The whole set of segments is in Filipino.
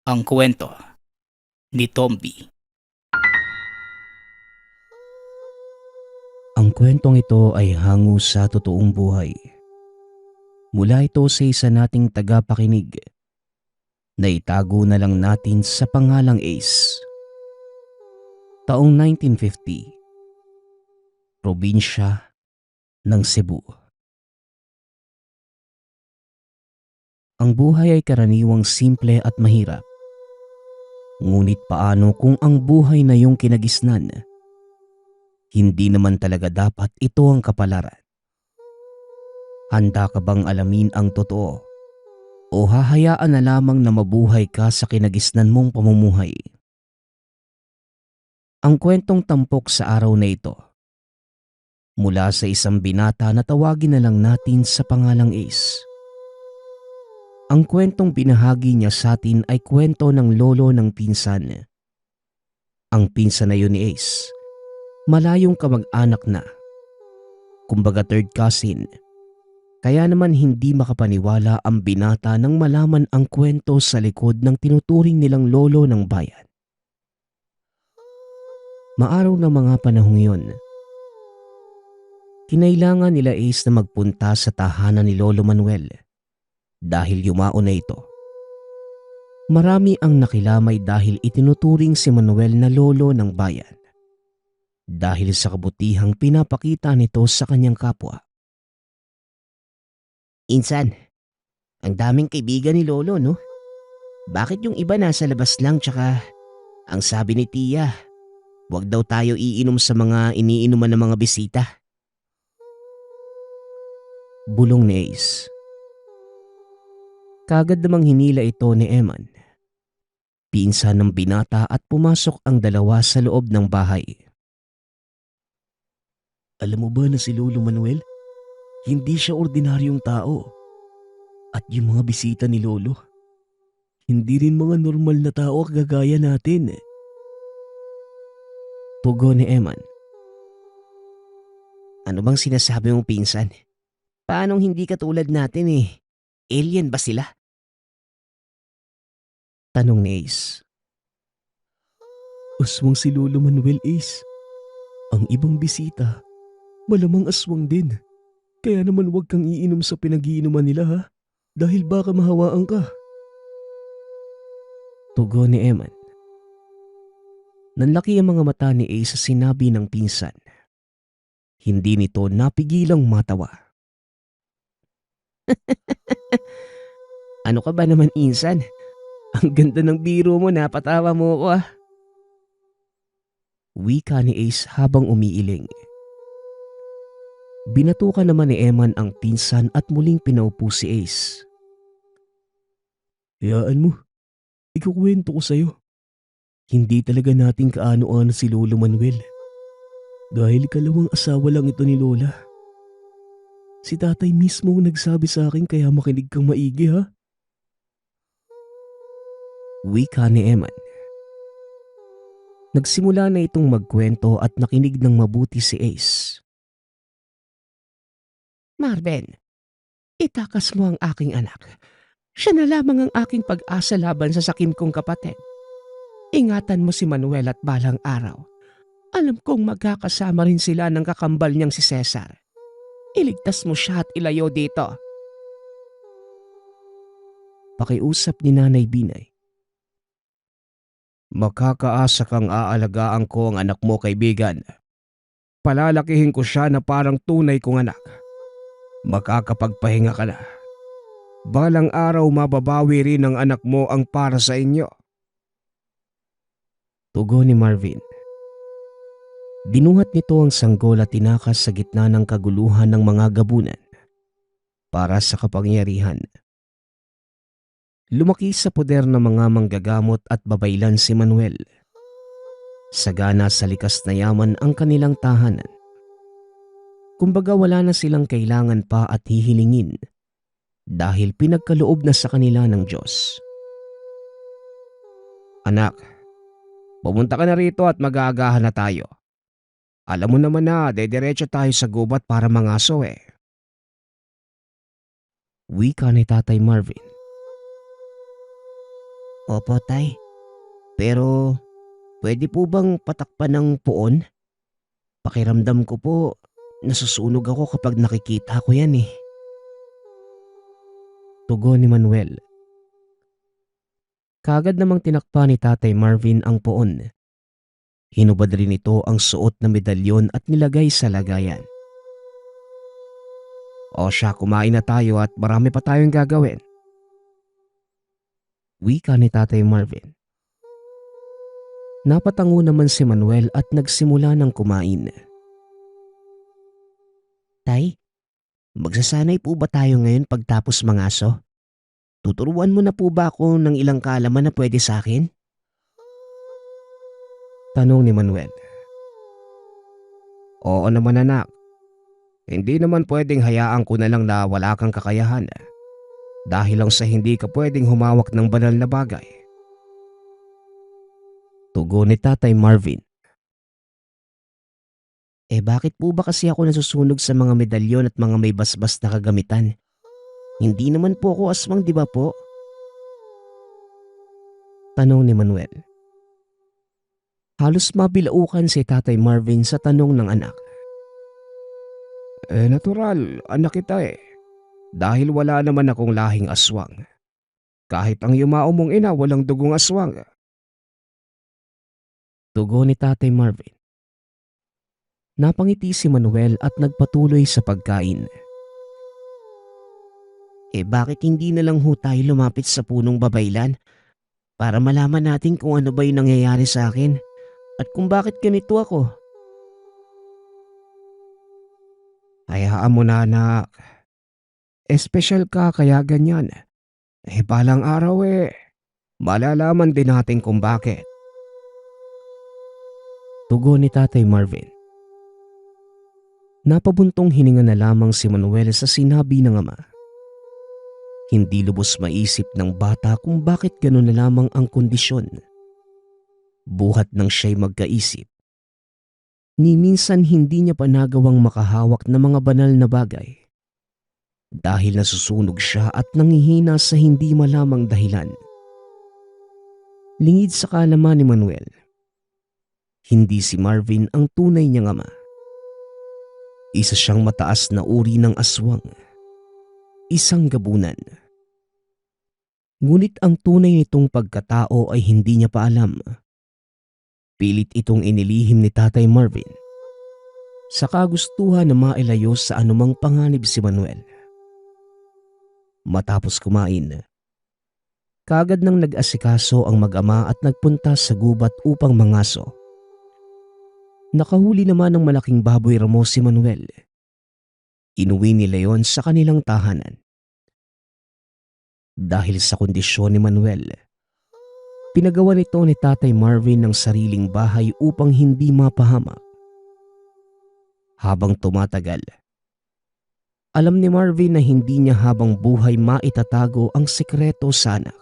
Ang kwento ni Tomby. Ang kwentong ito ay hango sa totoong buhay. Mula ito sa isa nating tagapakinig na itago na lang natin sa pangalang Ace. Taong 1950, probinsya ng Cebu. Ang buhay ay karaniwang simple at mahirap. Ngunit paano kung ang buhay na iyong kinagisnan, hindi naman talaga dapat ito ang kapalaran? Handa ka bang alamin ang totoo o hahayaan na lamang na mabuhay ka sa kinagisnan mong pamumuhay? Ang kwentong tampok sa araw na ito, mula sa isang binata na tawagin na lang natin sa pangalang Ace. Ang kwentong binahagi niya sa atin ay kwento ng lolo ng pinsan. Ang pinsan na yun ni Ace, malayong kamag-anak na. Kumbaga third cousin. Kaya naman hindi makapaniwala ang binata nang malaman ang kwento sa likod ng tinuturing nilang lolo ng bayan. Maaraw ng mga panahong yun, kinailangan nila Ace na magpunta sa tahanan ni Lolo Manuel dahil yumao na ito. Marami ang nakilamay dahil itinuturing si Manuel na lolo ng bayan dahil sa kabutihang pinapakita nito sa kanyang kapwa. Insan, ang daming kaibigan ni Lolo, no? Bakit yung iba nasa labas lang, tsaka ang sabi ni Tia, huwag daw tayo iinom sa mga iniinuman ng mga bisita? Bulong ni Ace. Kagad namang hinila ito ni Eman, pinsan ng binata, at pumasok ang dalawa sa loob ng bahay. Alam mo ba na si Lolo Manuel? Hindi siya ordinaryong tao. At yung mga bisita ni Lolo, hindi rin mga normal na tao kagaya natin. Tugon ni Eman. Ano bang sinasabi mong pinsan? Paanong hindi katulad natin eh? Alien ba sila? Tanong ni Ace. Aswang si Lolo Manuel, Ace. Ang ibang bisita, malamang aswang din. Kaya naman huwag kang iinom sa pinag-iinuman nila, ha? Dahil baka mahawaan ka. Tugon ni Eman. Nanlaki ang mga mata ni Ace sa sinabi ng pinsan. Hindi nito napigilang matawa. Ano ka ba naman, insan? Ang ganda ng biro mo, napatawa mo ako, ah. Wika ni Ace habang umiiling. Binatukan naman ni Eman ang pinsan at muling pinaupo si Ace. Hayaan mo, ikukwento ko sa'yo. Hindi talaga natin kaano-ano si Lolo Manuel. Dahil ikalawang asawa lang ito ni Lola. Si tatay mismo ang nagsabi sa akin, kaya makinig kang maigi, ha? Wika ni Eman. Nagsimula na itong magkwento at nakinig ng mabuti si Ace. Marvin, itakas mo ang aking anak. Siya na lamang ang aking pag-asa laban sa sakim kong kapatid. Ingatan mo si Manuel at balang araw. Alam kong magkakasama rin sila ng kakambal niyang si Cesar. Iligtas mo siya at ilayo dito. Pakiusap ni Nanay Binay. Makakaasa kang aalagaan ko ang anak mo, kaibigan. Palalakihin ko siya na parang tunay kong anak. Makakapagpahinga ka na. Balang araw mababawi rin ng anak mo ang para sa inyo. Tugon ni Marvin. Binuhat nito ang sanggol at tinakas sa gitna ng kaguluhan ng mga gabunan para sa kapangyarihan. Lumaki sa poder ng mga manggagamot at babaylan si Manuel. Sagana sa likas na yaman ang kanilang tahanan. Kumbaga wala na silang kailangan pa at hihilingin dahil pinagkaloob na sa kanila ng Diyos. Anak, pumunta ka na rito at mag-aagahan na tayo. Alam mo naman na dediretso tayo sa gubat para mangaso eh. Wika ni Tatay Marvin. Opo, tay. Pero pwede po bang patakpan ng puon? Pakiramdam ko po, nasusunog ako kapag nakikita ko yan eh. Tugon ni Manuel. Kaagad namang tinakpa ni Tatay Marvin ang poon. Hinubad rin ito ang suot na medalyon at nilagay sa lagayan. O siya, kumain na tayo at marami pa tayong gagawin. Wika ni Tatay Marvin. Napatango naman si Manuel at nagsimula ng kumain. Tay, magsasanay po ba tayo ngayon pagtapos mangaso? Tuturuan mo na po ba ako ng ilang kaalaman na pwede sa akin? Tanong ni Manuel. Oo naman anak. Hindi naman pwedeng hayaan ko na lang na wala kang kakayahan dahil lang sa hindi ka pwedeng humawak ng banal na bagay. Tugon ni Tatay Marvin. Bakit po ba kasi ako nasusunog sa mga medalyon at mga may basbas na kagamitan? Hindi naman po ako aswang, di ba po? Tanong ni Manuel. Halos mabilaukan si Tatay Marvin sa tanong ng anak. Natural, anak kita eh. Dahil wala naman akong lahing aswang. Kahit ang yumao mong ina walang dugong aswang. Tugon ni Tatay Marvin. Napangiti si Manuel at nagpatuloy sa pagkain. Bakit hindi na lang ho tayo lumapit sa punong babaylan para malaman natin kung ano ba yung nangyayari sa akin at kung bakit ganito ako? Hayaan mo na anak. Espesyal ka kaya ganyan. Balang araw malalaman din natin kung bakit. Tugon ni Tatay Marvin. Napabuntong hininga na lamang si Manuel sa sinabi ng ama. Hindi lubos maisip ng bata kung bakit gano'n na lamang ang kondisyon. Buhat nang siya'y magkaisip. Ni minsan hindi niya pa nagawang makahawak ng mga banal na bagay. Dahil nasusunog siya at nangihina sa hindi malamang dahilan. Lingid sa kaalaman ni Manuel, hindi si Marvin ang tunay niyang ama. Isa siyang mataas na uri ng aswang. Isang gabunan. Ngunit ang tunay nitong pagkatao ay hindi niya pa alam. Pilit itong inilihim ni Tatay Marvin sa kagustuhan na mailayo sa anumang panganib si Manuel. Matapos kumain, kaagad nang nag-asikaso ang mag-ama at nagpunta sa gubat upang mangaso. Nakahuli naman ng malaking baboy ramo si Manuel. Inuwi nila yon sa kanilang tahanan. Dahil sa kondisyon ni Manuel, pinagawa nito ni Tatay Marvin ng sariling bahay upang hindi mapahamak. Habang tumatagal, alam ni Marvin na hindi niya habang buhay maitatago ang sekreto sa anak.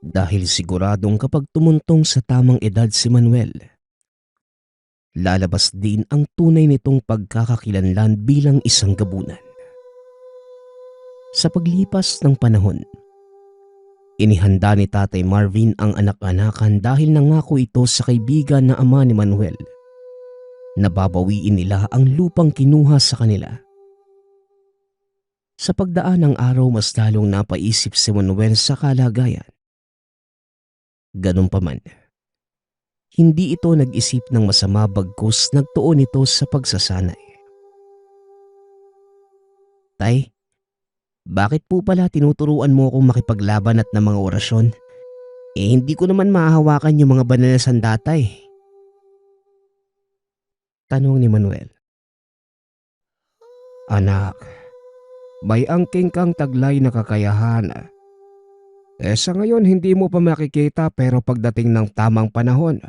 Dahil siguradong kapag tumuntong sa tamang edad si Manuel, lalabas din ang tunay nitong pagkakakilanlan bilang isang gabunan. Sa paglipas ng panahon, inihanda ni Tatay Marvin ang anak-anakan dahil nangako ito sa kaibigan na ama ni Manuel na babawiin nila ang lupang kinuha sa kanila. Sa pagdaan ng araw mas lalong napaisip si Manuel sa kalagayan. Ganun pa man, hindi ito nag-isip ng masama bagkus nagtuon ito sa pagsasanay. Tay, bakit po pala tinuturuan mo akong makipaglaban at ng mga orasyon? Hindi ko naman mahahawakan yung mga banal na sandata eh. Tanong ni Manuel. Anak, may angking kang taglay na kakayahan. Sa ngayon hindi mo pa makikita pero pagdating ng tamang panahon,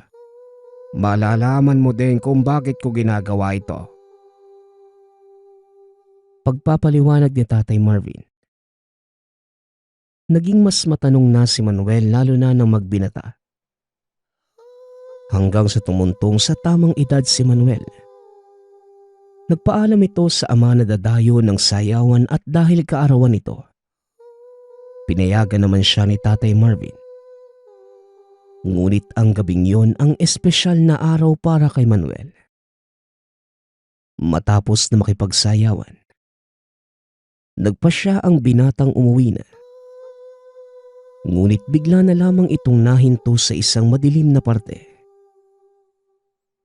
malalaman mo din kung bakit ko ginagawa ito. Pagpapaliwanag ni Tatay Marvin. Naging mas matanong na si Manuel lalo na nang magbinata. Hanggang sa tumuntong sa tamang edad si Manuel. Nagpaalam ito sa ama na dadayo ng sayawan at dahil kaarawan ito, Pinayagan naman siya ni Tatay Marvin. Ngunit ang gabing yon ang espesyal na araw para kay Manuel. Matapos na makipagsayawan, nagpasya ang binatang umuwi na. Ngunit bigla na lamang itong nahinto sa isang madilim na parte.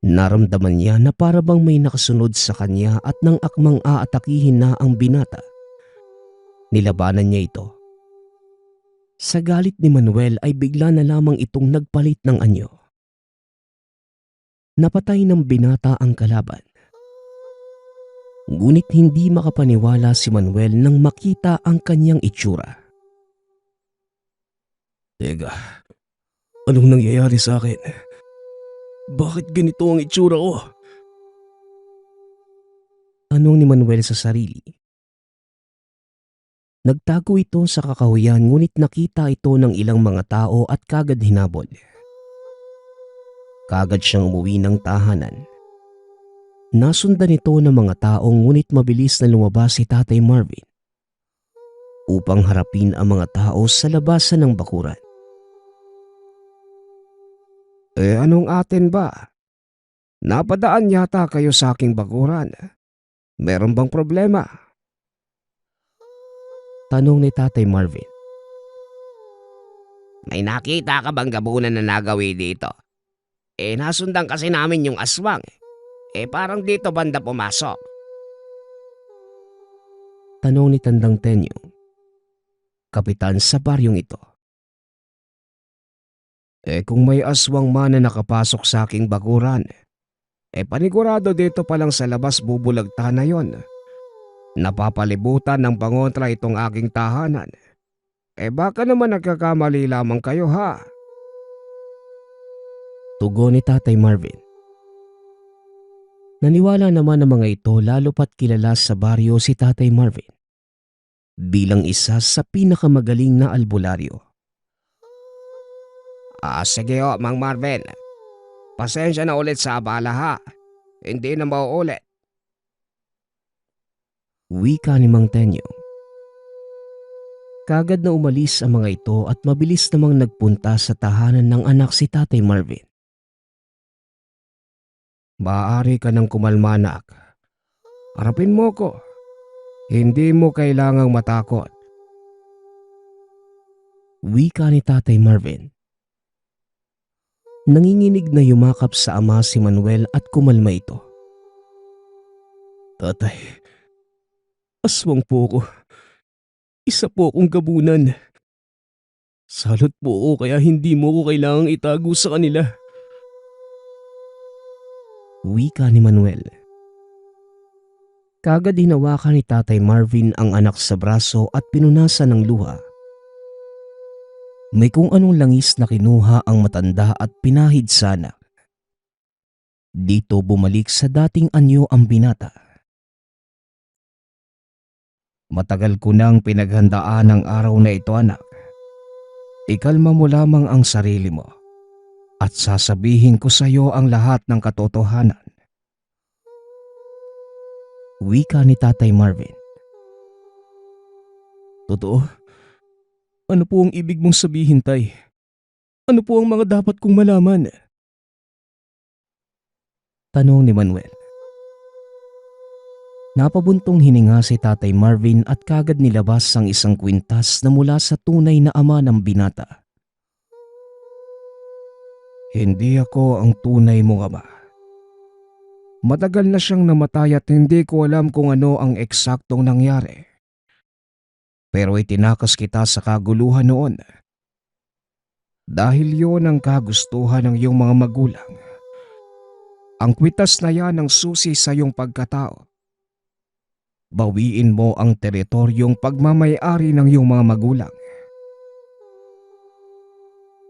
Naramdaman niya na para bang may nakasunod sa kanya at nang akmang aatakihin na ang binata, nilabanan niya ito. Sa galit ni Manuel ay bigla na lamang itong nagpalit ng anyo. Napatay ng binata ang kalaban. Ngunit hindi makapaniwala si Manuel nang makita ang kanyang itsura. Teka, anong nangyayari sa akin? Bakit ganito ang itsura ko? Tanong ni Manuel sa sarili. Nagtago ito sa kakahuyan ngunit nakita ito ng ilang mga tao at kagad hinabol. Kagad siyang umuwi ng tahanan. Nasundan ito ng mga tao ngunit mabilis na lumabas si Tatay Marvin upang harapin ang mga tao sa labasan ng bakuran. Anong atin ba? Napadaan yata kayo sa aking bakuran. Meron bang problema? Tanong ni Tatay Marvin. May nakita ka bang gabunan na nagawi dito? Nasundan kasi namin yung aswang. Parang dito banda pumasok. Tanong ni Tandang Tenyong, kapitan sa baryong ito. Kung may aswang man na nakapasok sa aking bakuran, panigurado dito pa lang sa labas bubulagtahan na yon. Napapalibutan ng pangontra itong aking tahanan. Baka naman nagkakamali lamang kayo ha? Tugon ni Tatay Marvin. Naniwala naman ang mga ito lalo pat kilala sa baryo si Tatay Marvin bilang isa sa pinakamagaling na albularyo. Sige Mang Marvin. Pasensya na ulit sa abala ha. Hindi na mauulit. Wika ni Mang Tenyo. Kagad na umalis ang mga ito at mabilis namang nagpunta sa tahanan ng anak si Tatay Marvin. Maaari ka ng kumalma anak. Harapin mo ko. Hindi mo kailangang matakot. Wika ni Tatay Marvin. Nanginginig na yumakap sa ama si Manuel at kumalma ito. Tatay, aswang po ko. Isa po akong gabunan. Salot po ako kaya hindi mo ko kailangang itago sa kanila. Wika ni Manuel. Kagad hinawakan ni Tatay Marvin ang anak sa braso at pinunasan ng luha. May kung anong langis na kinuha ang matanda at pinahid sa anak. Dito bumalik sa dating anyo ang binata. Matagal ko nang pinaghandaan ang araw na ito anak. Ikalma mo lamang ang sarili mo. At sasabihin ko sa iyo ang lahat ng katotohanan. Wika ni Tatay Marvin. Totoo? Ano po ang ibig mong sabihin, Tay? Ano po ang mga dapat kong malaman? Tanong ni Manuel. Napabuntong hininga si Tatay Marvin at kagad nilabas ang isang kwintas na mula sa tunay na ama ng binata. Hindi ako ang tunay mong ama. Matagal na siyang namatay at hindi ko alam kung ano ang eksaktong nangyari. Pero itinakas kita sa kaguluhan noon. Dahil yon ang kagustuhan ng iyong mga magulang. Ang kwitas na yan ang susi sa iyong pagkatao. Bawiin mo ang teritoryong pagmamay-ari ng iyong mga magulang.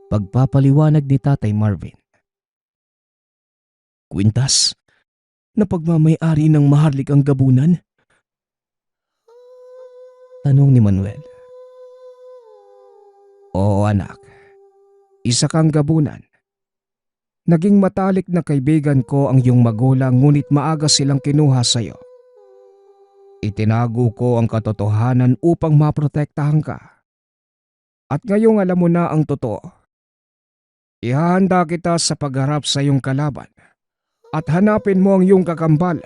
Pagpapaliwanag ni Tatay Marvin. Kwintas na pagmamay-ari ng maharlikang gabunan? Tanong ni Manuel. Oo anak, isa kang gabunan. Naging matalik na kaibigan ko ang iyong magulang ngunit maaga silang kinuha sa iyo. Itinago ko ang katotohanan upang maprotektahan ka. At ngayong alam mo na ang totoo, ihahanda kita sa pagharap sa iyong kalaban at hanapin mo ang iyong kakambal.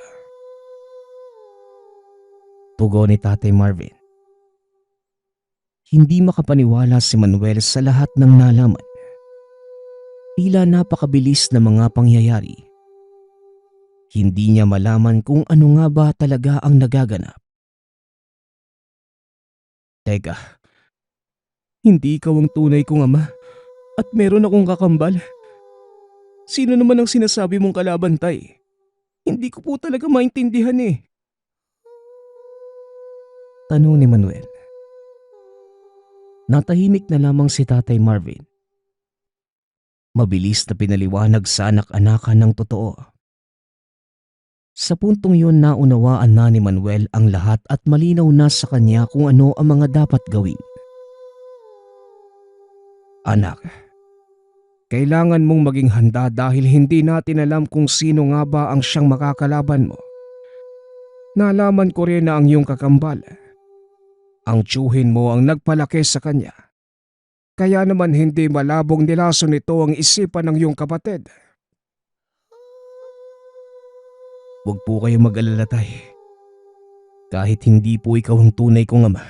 Tugon ni Tatay Marvin. Hindi makapaniwala si Manuel sa lahat ng nalaman. Tila napakabilis na mga pangyayari. Hindi niya malaman kung ano nga ba talaga ang nagaganap. Teka, hindi ikaw ang tunay kong ama at meron akong kakambal. Sino naman ang sinasabi mong kalaban, Tay? Hindi ko po talaga maintindihan eh. Tanong ni Manuel. Natahimik na lamang si Tatay Marvin. Mabilis na pinaliwanag sa anak-anakan ng totoo. Sa puntong yun naunawaan na ni Manuel ang lahat at malinaw na sa kanya kung ano ang mga dapat gawin. Anak, kailangan mong maging handa dahil hindi natin alam kung sino nga ba ang siyang makakalaban mo. Nalaman ko rin na ang iyong kakambal, ang tiyuhin mo ang nagpalaki sa kanya. Kaya naman hindi malabong nilason nito ang isipan ng iyong kapatid. Huwag po kayo mag-alala, Tay. Kahit hindi po ikaw ang tunay kong ama,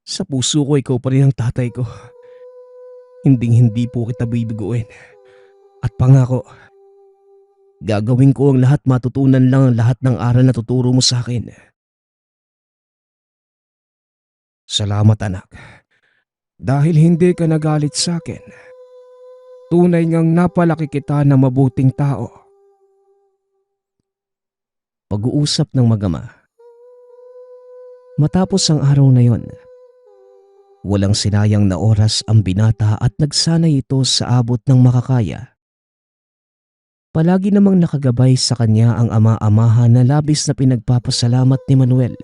sa puso ko ikaw pa rin ang tatay ko. Hinding-hindi po kita bibiguin. At pangako, gagawin ko ang lahat, matutunan lang ang lahat ng aral na tuturo mo sa akin. Salamat anak. Dahil hindi ka nagalit sa akin. Tunay ngang napalaki kita na mabuting tao. Pag-uusap ng mag-ama. Matapos ang araw na yon, walang sinayang na oras ang binata at nagsanay ito sa abot ng makakaya. Palagi namang nakagabay sa kanya ang ama-amahan na labis na pinagpapasalamat ni Manuel.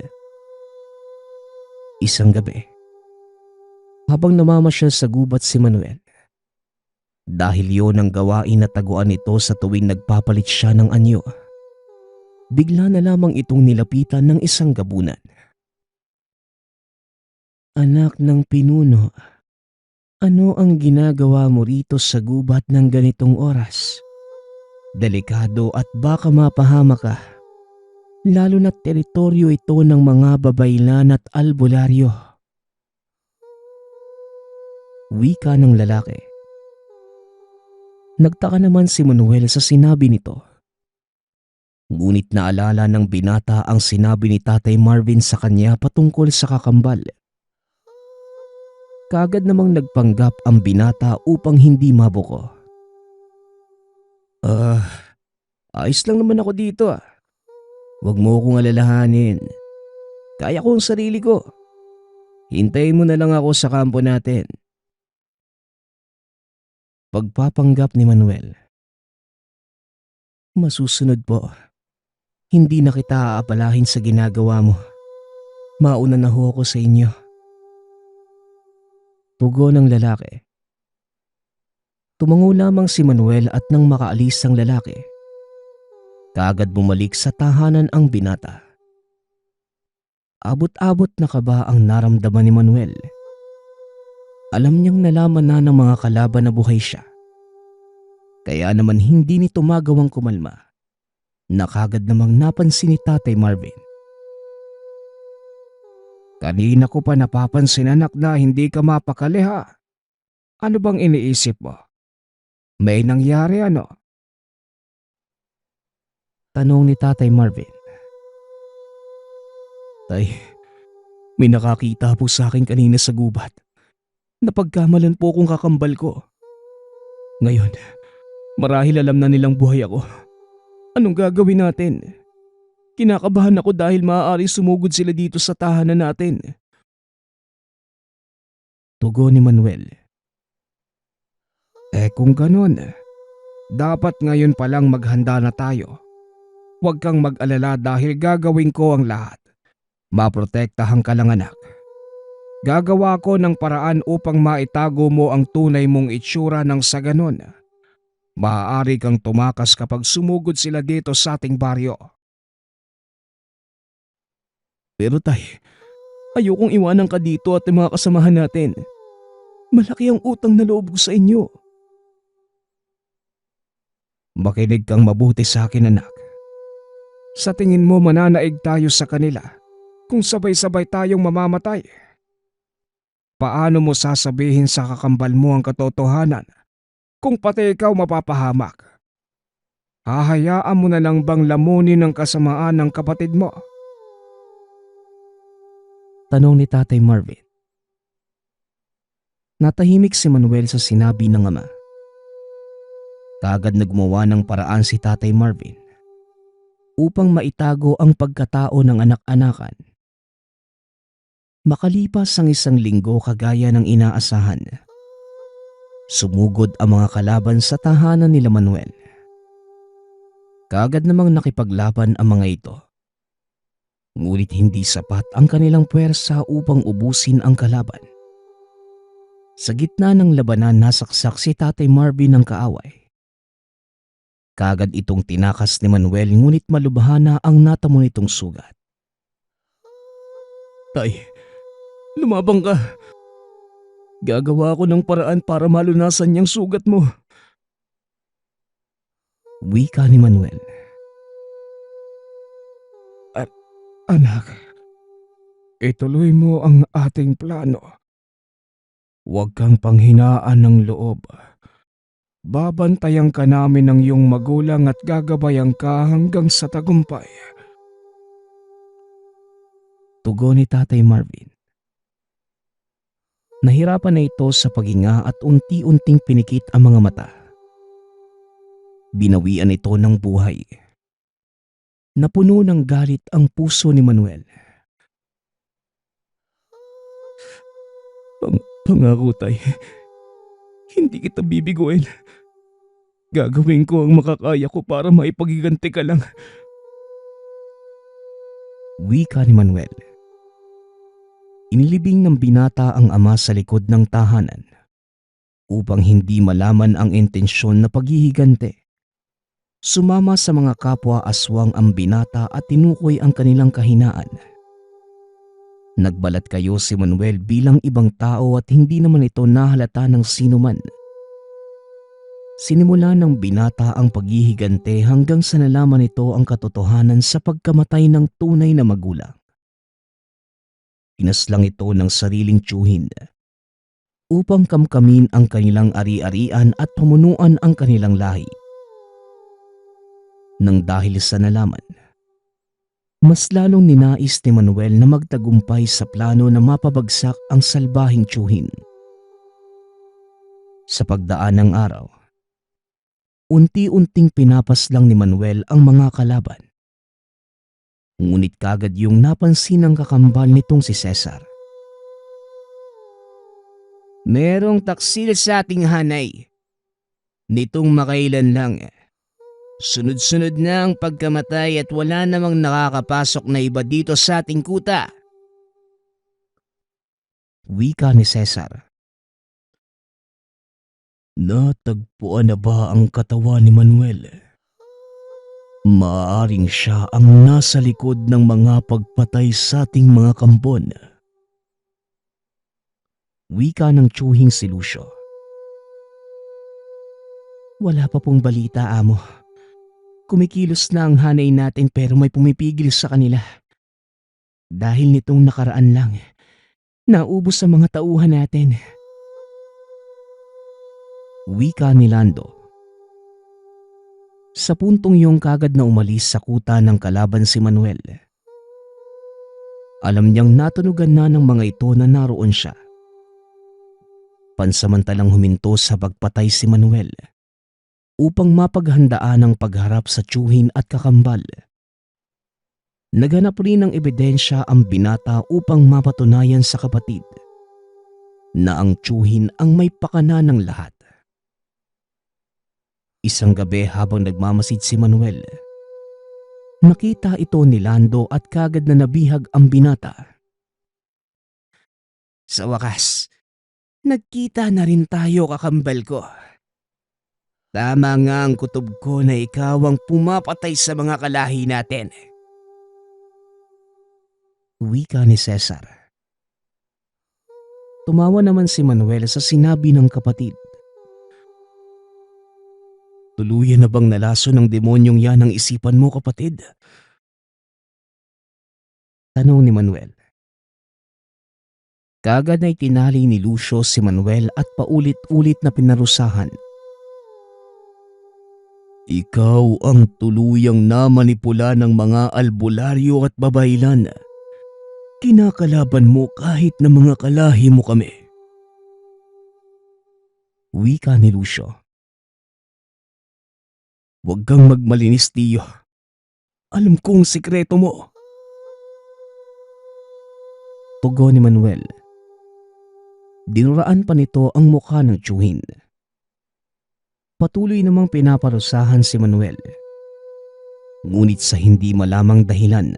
Isang gabi, habang namamasyal sa gubat si Manuel, dahil yon ang gawain na taguan nito sa tuwing nagpapalit siya ng anyo, bigla na lamang itong nilapitan ng isang gabunan. Anak ng pinuno, ano ang ginagawa mo rito sa gubat ng ganitong oras? Delikado at baka mapahama ka, lalo na't teritoryo ito ng mga babaylan at albularyo. Wika ng lalaki. Nagtaka naman si Manuel sa sinabi nito. Ngunit naalala ng binata ang sinabi ni Tatay Marvin sa kanya patungkol sa kakambal. Kaagad namang nagpanggap ang binata upang hindi mabuko. Ayos lang naman ako dito ah. Huwag mo akong alalahanin. Kaya ko ang sarili ko. Hintayin mo na lang ako sa kampo natin. Pagpapanggap ni Manuel. Masusunod po. Hindi na kita aabalahin sa ginagawa mo. Mauna na ho ako sa inyo. Tugon ng lalaki. Tumango lamang si Manuel at nang makaalis ang lalaki, kaagad bumalik sa tahanan ang binata. Abot-abot na kaba ang naramdaman ni Manuel. Alam niyang nalaman na ng mga kalaban na buhay siya. Kaya naman hindi nito magawang kumalma na kaagad namang napansin ni Tatay Marvin. Kanina ko pa napapansin anak na hindi ka mapakali ha. Ano bang iniisip mo? May nangyari ano? Tanong ni Tatay Marvin. Tay, may nakakita po sa akin kanina sa gubat. Napagkamalan po akong kakambal ko. Ngayon, marahil alam na nilang buhay ako. Anong gagawin natin? Kinakabahan ako dahil maaari sumugod sila dito sa tahanan natin. Tugon ni Manuel. Kung ganun, dapat ngayon pa lang maghanda na tayo. Huwag kang mag-alala dahil gagawin ko ang lahat. Maprotektahan ka lang anak. Gagawa ko ng paraan upang maitago mo ang tunay mong itsura nang sa ganun. Maaari kang tumakas kapag sumugod sila dito sa ating baryo. Pero tay, ayokong iwanan ka dito at mga kasamahan natin. Malaki ang utang na loob ko sa inyo. Makinig kang mabuti sa akin, anak. Sa tingin mo mananaig tayo sa kanila kung sabay-sabay tayong mamamatay? Paano mo sasabihin sa kakambal mo ang katotohanan kung pati ikaw mapapahamak? Hahayaan mo na lang bang lamunin ang kasamaan ng kapatid mo? Tanong ni Tatay Marvin. Natahimik si Manuel sa sinabi ng ama. Kaagad na gumawa ng paraan si Tatay Marvin upang maitago ang pagkatao ng anak-anakan. Makalipas ang 1 linggo kagaya ng inaasahan, sumugod ang mga kalaban sa tahanan nila Manuel. Kaagad namang nakipaglaban ang mga ito. Ngunit hindi sapat ang kanilang puwersa upang ubusin ang kalaban. Sa gitna ng labanan nasaksak si Tatay Marvin ng kaaway. Kaagad itong tinakas ni Manuel ngunit malubha na ang natamo nitong sugat. Tay, lumabang ka. Gagawa ako ng paraan para malunasan niyang sugat mo. Wika ni Manuel. Anak, ituloy mo ang ating plano. Huwag kang panghinaan ng loob. Babantayan ka namin ng iyong magulang at gagabayan ka hanggang sa tagumpay. Tugon ni Tatay Marvin. Nahirapan na ito sa paghinga at unti-unting pinikit ang mga mata. Binawian ito ng buhay. Napuno ng galit ang puso ni Manuel. Pangako, Tay, hindi kita bibiguin. Gagawin ko ang makakaya ko para maipagiganti ka lang. Wika ni Manuel. Inilibing ng binata ang ama sa likod ng tahanan upang hindi malaman ang intensyon na paghihigante. Sumama sa mga kapwa aswang ang binata at tinukoy ang kanilang kahinaan. Nagbalat kayo si Manuel bilang ibang tao at hindi naman ito nahalata ng sino man. Sinimula ng binata ang paghihigante hanggang sa nalaman nito ang katotohanan sa pagkamatay ng tunay na magulang. Pinaslang ito ng sariling tiyuhin upang kamkamin ang kanilang ari-arian at pamunuan ang kanilang lahi. Nang dahil sa nalaman, mas lalong ninais ni Manuel na magtagumpay sa plano na mapabagsak ang salbahing tiyuhin. Sa pagdaan ng araw, unti-unting pinapaslang ni Manuel ang mga kalaban. Ngunit kagad yung napansin ng kakambal nitong si Cesar. Merong taksil sa ating hanay. Nitong makailan lang. Sunod-sunod na ang pagkamatay at wala namang nakakapasok na iba dito sa ating kuta. Wika ni Cesar. Natagpuan na ba ang katawan ni Manuel? Maaaring siya ang nasa likod ng mga pagpatay sa ating mga kampon. Wika ng tiyuhing si Lucio. Wala pa pong balita, amo. Kumikilos na ang hanay natin pero may pumipigil sa kanila. Dahil nitong nakaraan lang, naubos ang mga tauhan natin. Wika ni Lando. Sa puntong yung kagad na umalis sa kuta ng kalaban si Manuel. Alam niyang natunugan na ng mga ito na naroon siya. Pansamantalang huminto sa pagpatay si Manuel upang mapaghandaan ang pagharap sa tiyuhin at kakambal. Naghanap rin ng ebidensya ang binata upang mapatunayan sa kapatid na ang tiyuhin ang may pakana ng lahat. Isang gabi habang nagmamasid si Manuel, nakita ito ni Lando at kagad na nabihag ang binata. Sa wakas, nagkita na rin tayo, kakambal ko. Tama nga ang kutob ko na ikaw ang pumapatay sa mga kalahi natin. Wika ni Cesar. Tumawa naman si Manuel sa sinabi ng kapatid. Tuluyan na bang nalaso ng demonyong yan ang isipan mo, kapatid? Tanong ni Manuel. Kaagad ay tinali ni Lucio si Manuel at paulit-ulit na pinarusahan. Ikaw ang tuluyang namanipula ng mga albularyo at babaylan. Kinakalaban mo kahit na mga kalahi mo kami. Wika ni Lucio. Huwag kang magmalinis, tiyo. Alam kong sikreto mo. Tugon ni Manuel. Dinuraan pa nito ang mukha ng tiyuhin. Patuloy namang pinaparusahan si Manuel. Ngunit sa hindi malamang dahilan,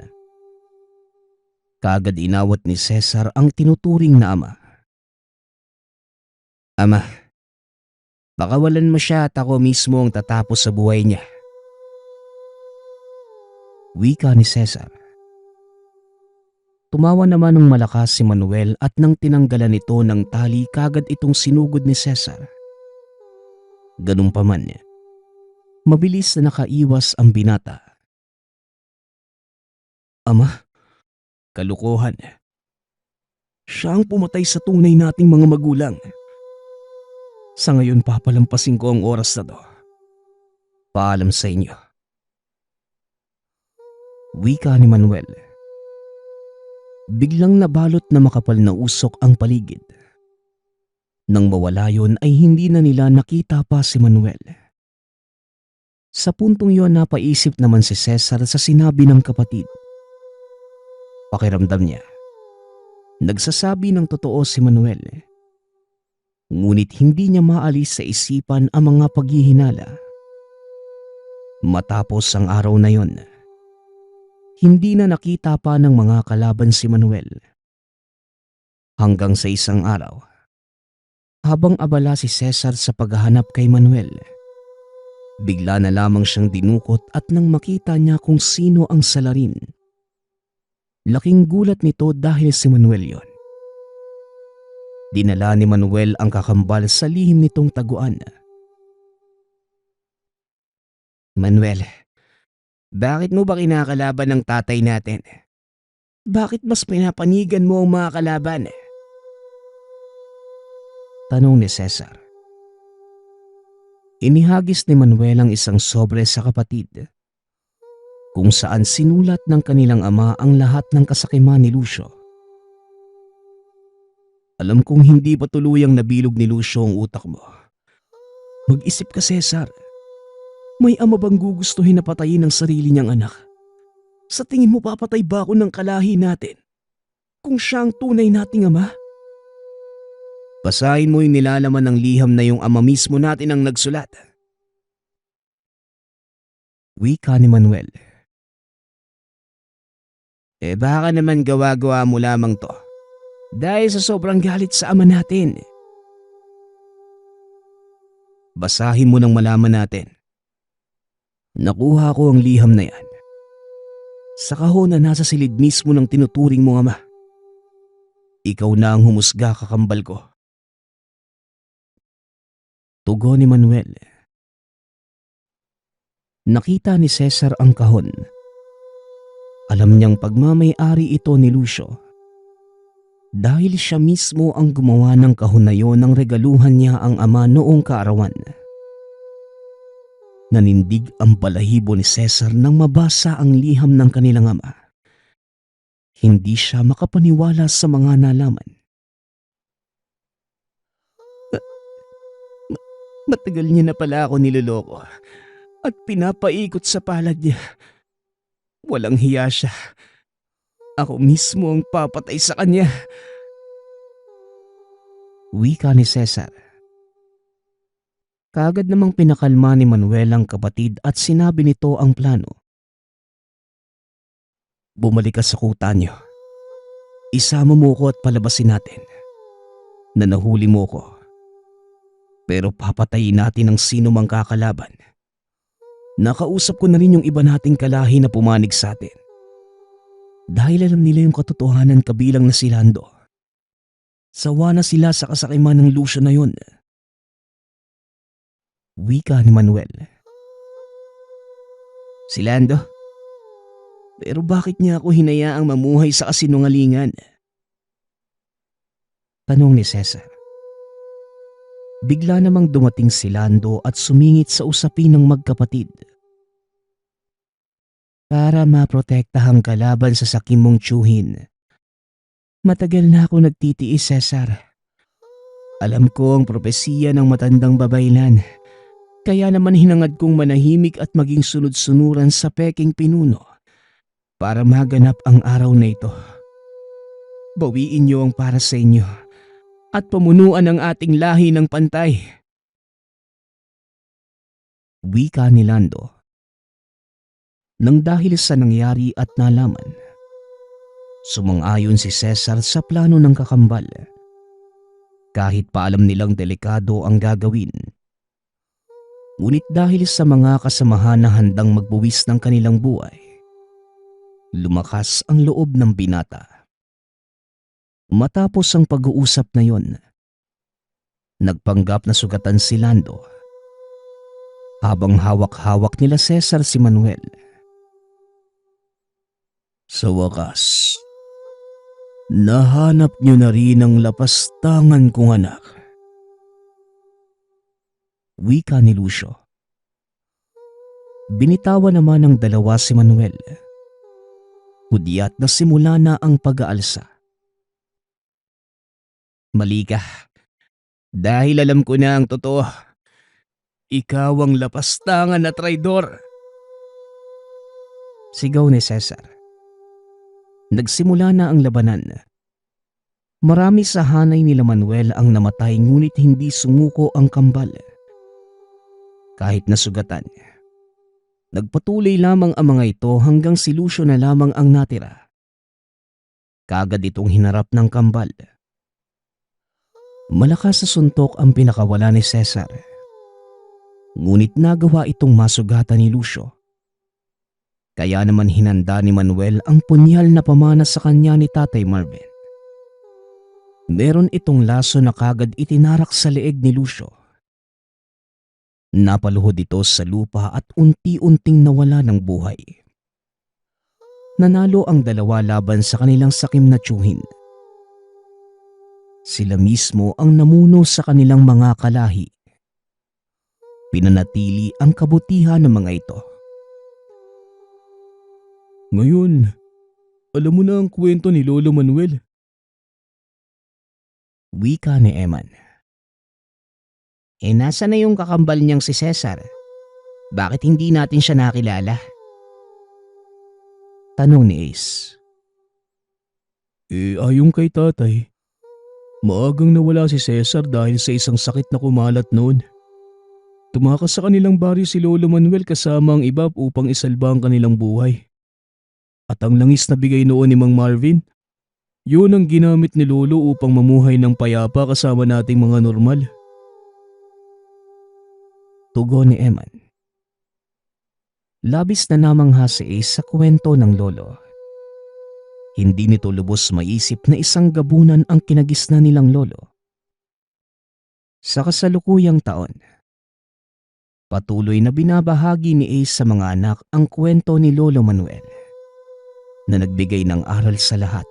kaagad inawat ni Cesar ang tinuturing na ama. Ama, pakawalan mo siya at ako mismo ang tatapos sa buhay niya. Wika ni Cesar. Tumawa naman ng malakas si Manuel at nang tinanggalan nito ng tali kaagad itong sinugod ni Cesar. Ganun pa man, mabilis na nakaiwas ang binata. Ama, kalukuhan. Siya ang pumatay sa tunay nating mga magulang. Sa ngayon papalampasin ko ang oras na to. Paalam sa inyo. Wika ni Manuel. Biglang nabalot na makapal na usok ang paligid. Nang mawala yon ay hindi na nila nakita pa si Manuel. Sa puntong yon napaisip naman si Cesar sa sinabi ng kapatid. Pakiramdam niya, nagsasabi ng totoo si Manuel. Ngunit hindi niya maalis sa isipan ang mga paghihinala. Matapos ang araw na yon, hindi na nakita pa ng mga kalaban si Manuel. Hanggang sa isang araw, habang abala si Cesar sa paghahanap kay Manuel, bigla na lamang siyang dinukot at nang makita niya kung sino ang salarin. Laking gulat nito dahil si Manuel yon. Dinala ni Manuel ang kakambal sa lihim nitong taguan. Manuel, bakit mo ba kinakalaban ng tatay natin? Bakit mas pinapanigan mo ang mga kalaban? Tanong ni Cesar. Inihagis ni Manuel ang isang sobre sa kapatid, kung saan sinulat ng kanilang ama ang lahat ng kasakiman ni Lucio. Alam kong hindi pa tuluyang nabilog ni Lucio ang utak mo. Mag-isip ka, Cesar. May ama bang gugustuhin na patayin ang sarili niyang anak? Sa tingin mo papatay ba ako ng kalahi natin kung siya ang tunay nating ama? Basahin mo yung nilalaman ng liham na yung ama mismo natin ang nagsulat. Wika ni Manuel. Baka naman gawa-gawa mo lamang to dahil sa sobrang galit sa ama natin. Basahin mo nang malaman natin. Nakuha ko ang liham na yan sa kahon na nasa silid mismo ng tinuturing mong ama. Ikaw na ang humusga, kakambal ko. Tugon ni Manuel. Nakita ni Cesar ang kahon. Alam niyang pagmamay-ari ito ni Lucio. Dahil siya mismo ang gumawa ng kahon na yon nang regaluhan niya ang ama noong kaarawan. Nanindig ang balahibo ni Cesar nang mabasa ang liham ng kanilang ama. Hindi siya makapaniwala sa mga nalaman. Matagal niya na pala ako niloloko at pinapaikot sa palad niya. Walang hiya siya. Ako mismo ang papatay sa kanya. Wika ni Cesar. Kaagad namang pinakalma ni Manuel ang kapatid at sinabi nito ang plano. Bumalik ka sa kuta niyo. Isama mo ko at palabasin natin. Na nahuli mo ko. Pero papatayin natin ang sino mang kakalaban. Nakausap ko na rin yung iba nating kalahi na pumanig sa atin. Dahil alam nila yung katotohanan kabilang na si Lando. Sawa na sila sa kasakiman ng Lucio na yun. Wika ni Manuel. Si Lando? Pero bakit niya ako hinayaang mamuhay sa kasinungalingan? Tanong ni Cesar. Bigla namang dumating si Lando at sumingit sa usapin ng magkapatid. Para maprotektahang kalaban sa sakim mong tiyuhin. Matagal na ako nagtitiis, Cesar. Alam ko ang propesiya ng matandang babaylan. Kaya naman hinangad kong manahimik at maging sunod-sunuran sa peking pinuno para maganap ang araw na ito. Bawiin niyo ang para sa inyo at pamunuan ang ating lahi ng pantay. Wika ni Lando. Nang dahil sa nangyari at nalaman, sumang-ayon si Cesar sa plano ng kakambal. Kahit pa alam nilang delikado ang gagawin. Ngunit dahil sa mga kasamahan na handang magbuwis ng kanilang buhay, lumakas ang loob ng binata. Matapos ang pag-uusap na yon, nagpanggap na sugatan si Lando. Habang hawak-hawak nila Cesar si Manuel. Sa wakas, nahanap niyo na rin ang lapastangan kong anak. Wika ni Lucio. Binitawan naman ng dalawa si Manuel. Hudyat na simula na ang pag-aalsa. Mali ka. Dahil alam ko na ang totoo. Ikaw ang lapastangan na traidor. Sigaw ni Cesar. Nagsimula na ang labanan. Marami sa hanay nila Manuel ang namatay ngunit hindi sumuko ang kambal. Kahit nasugatan, nagpatuloy lamang ang mga ito hanggang si Lucio na lamang ang natira. Kaagad itong hinarap ng kambal. Malakas sa suntok ang pinakawala ni Cesar. Ngunit nagawa itong masugatan ni Lucio. Kaya naman hinanda ni Manuel ang punyal na pamana sa kanya ni Tatay Marvin. Meron itong laso na kagad itinarak sa leeg ni Lucio. Napaluhod ito sa lupa at unti-unting nawala ng buhay. Nanalo ang dalawa laban sa kanilang sakim na tiyuhin. Sila mismo ang namuno sa kanilang mga kalahi. Pinanatili ang kabutihan ng mga ito. Ngayon, alam mo na ang kwento ni Lolo Manuel. Wika ni Eman. Nasa na yung kakambal niyang si Cesar? Bakit hindi natin siya nakilala? Tanong ni Ace. Ayon kay tatay, maagang nawala si Cesar dahil sa isang sakit na kumalat noon. Tumakas sa kanilang baryo si Lolo Manuel kasama ang iba upang isalba ang kanilang buhay. At ang langis na bigay noon ni Mang Marvin, yun ang ginamit ni Lolo upang mamuhay ng payapa kasama nating mga normal. Tugon ni Eman. Labis na namangha si Ace sa kwento ng lolo. Hindi nito lubos maisip na isang gabunan ang kinagisna nilang lolo. Sa kasalukuyang taon, patuloy na binabahagi ni Ace sa mga anak ang kwento ni Lolo Manuel na nagbigay ng aral sa lahat.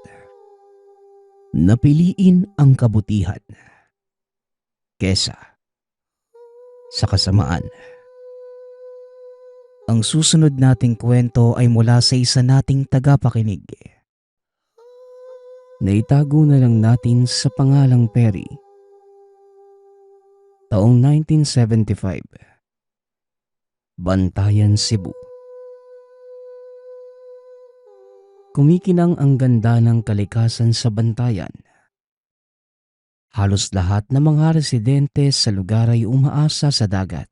Napiliin ang kabutihan kesa sa kasamaan. Ang susunod nating kwento ay mula sa isa nating tagapakinig. Naitago na lang natin sa pangalang Perry. Taong 1975. Bantayan, Cebu. Kumikinang ang ganda ng kalikasan sa Bantayan. Halos lahat ng mga residente sa lugar ay umaasa sa dagat.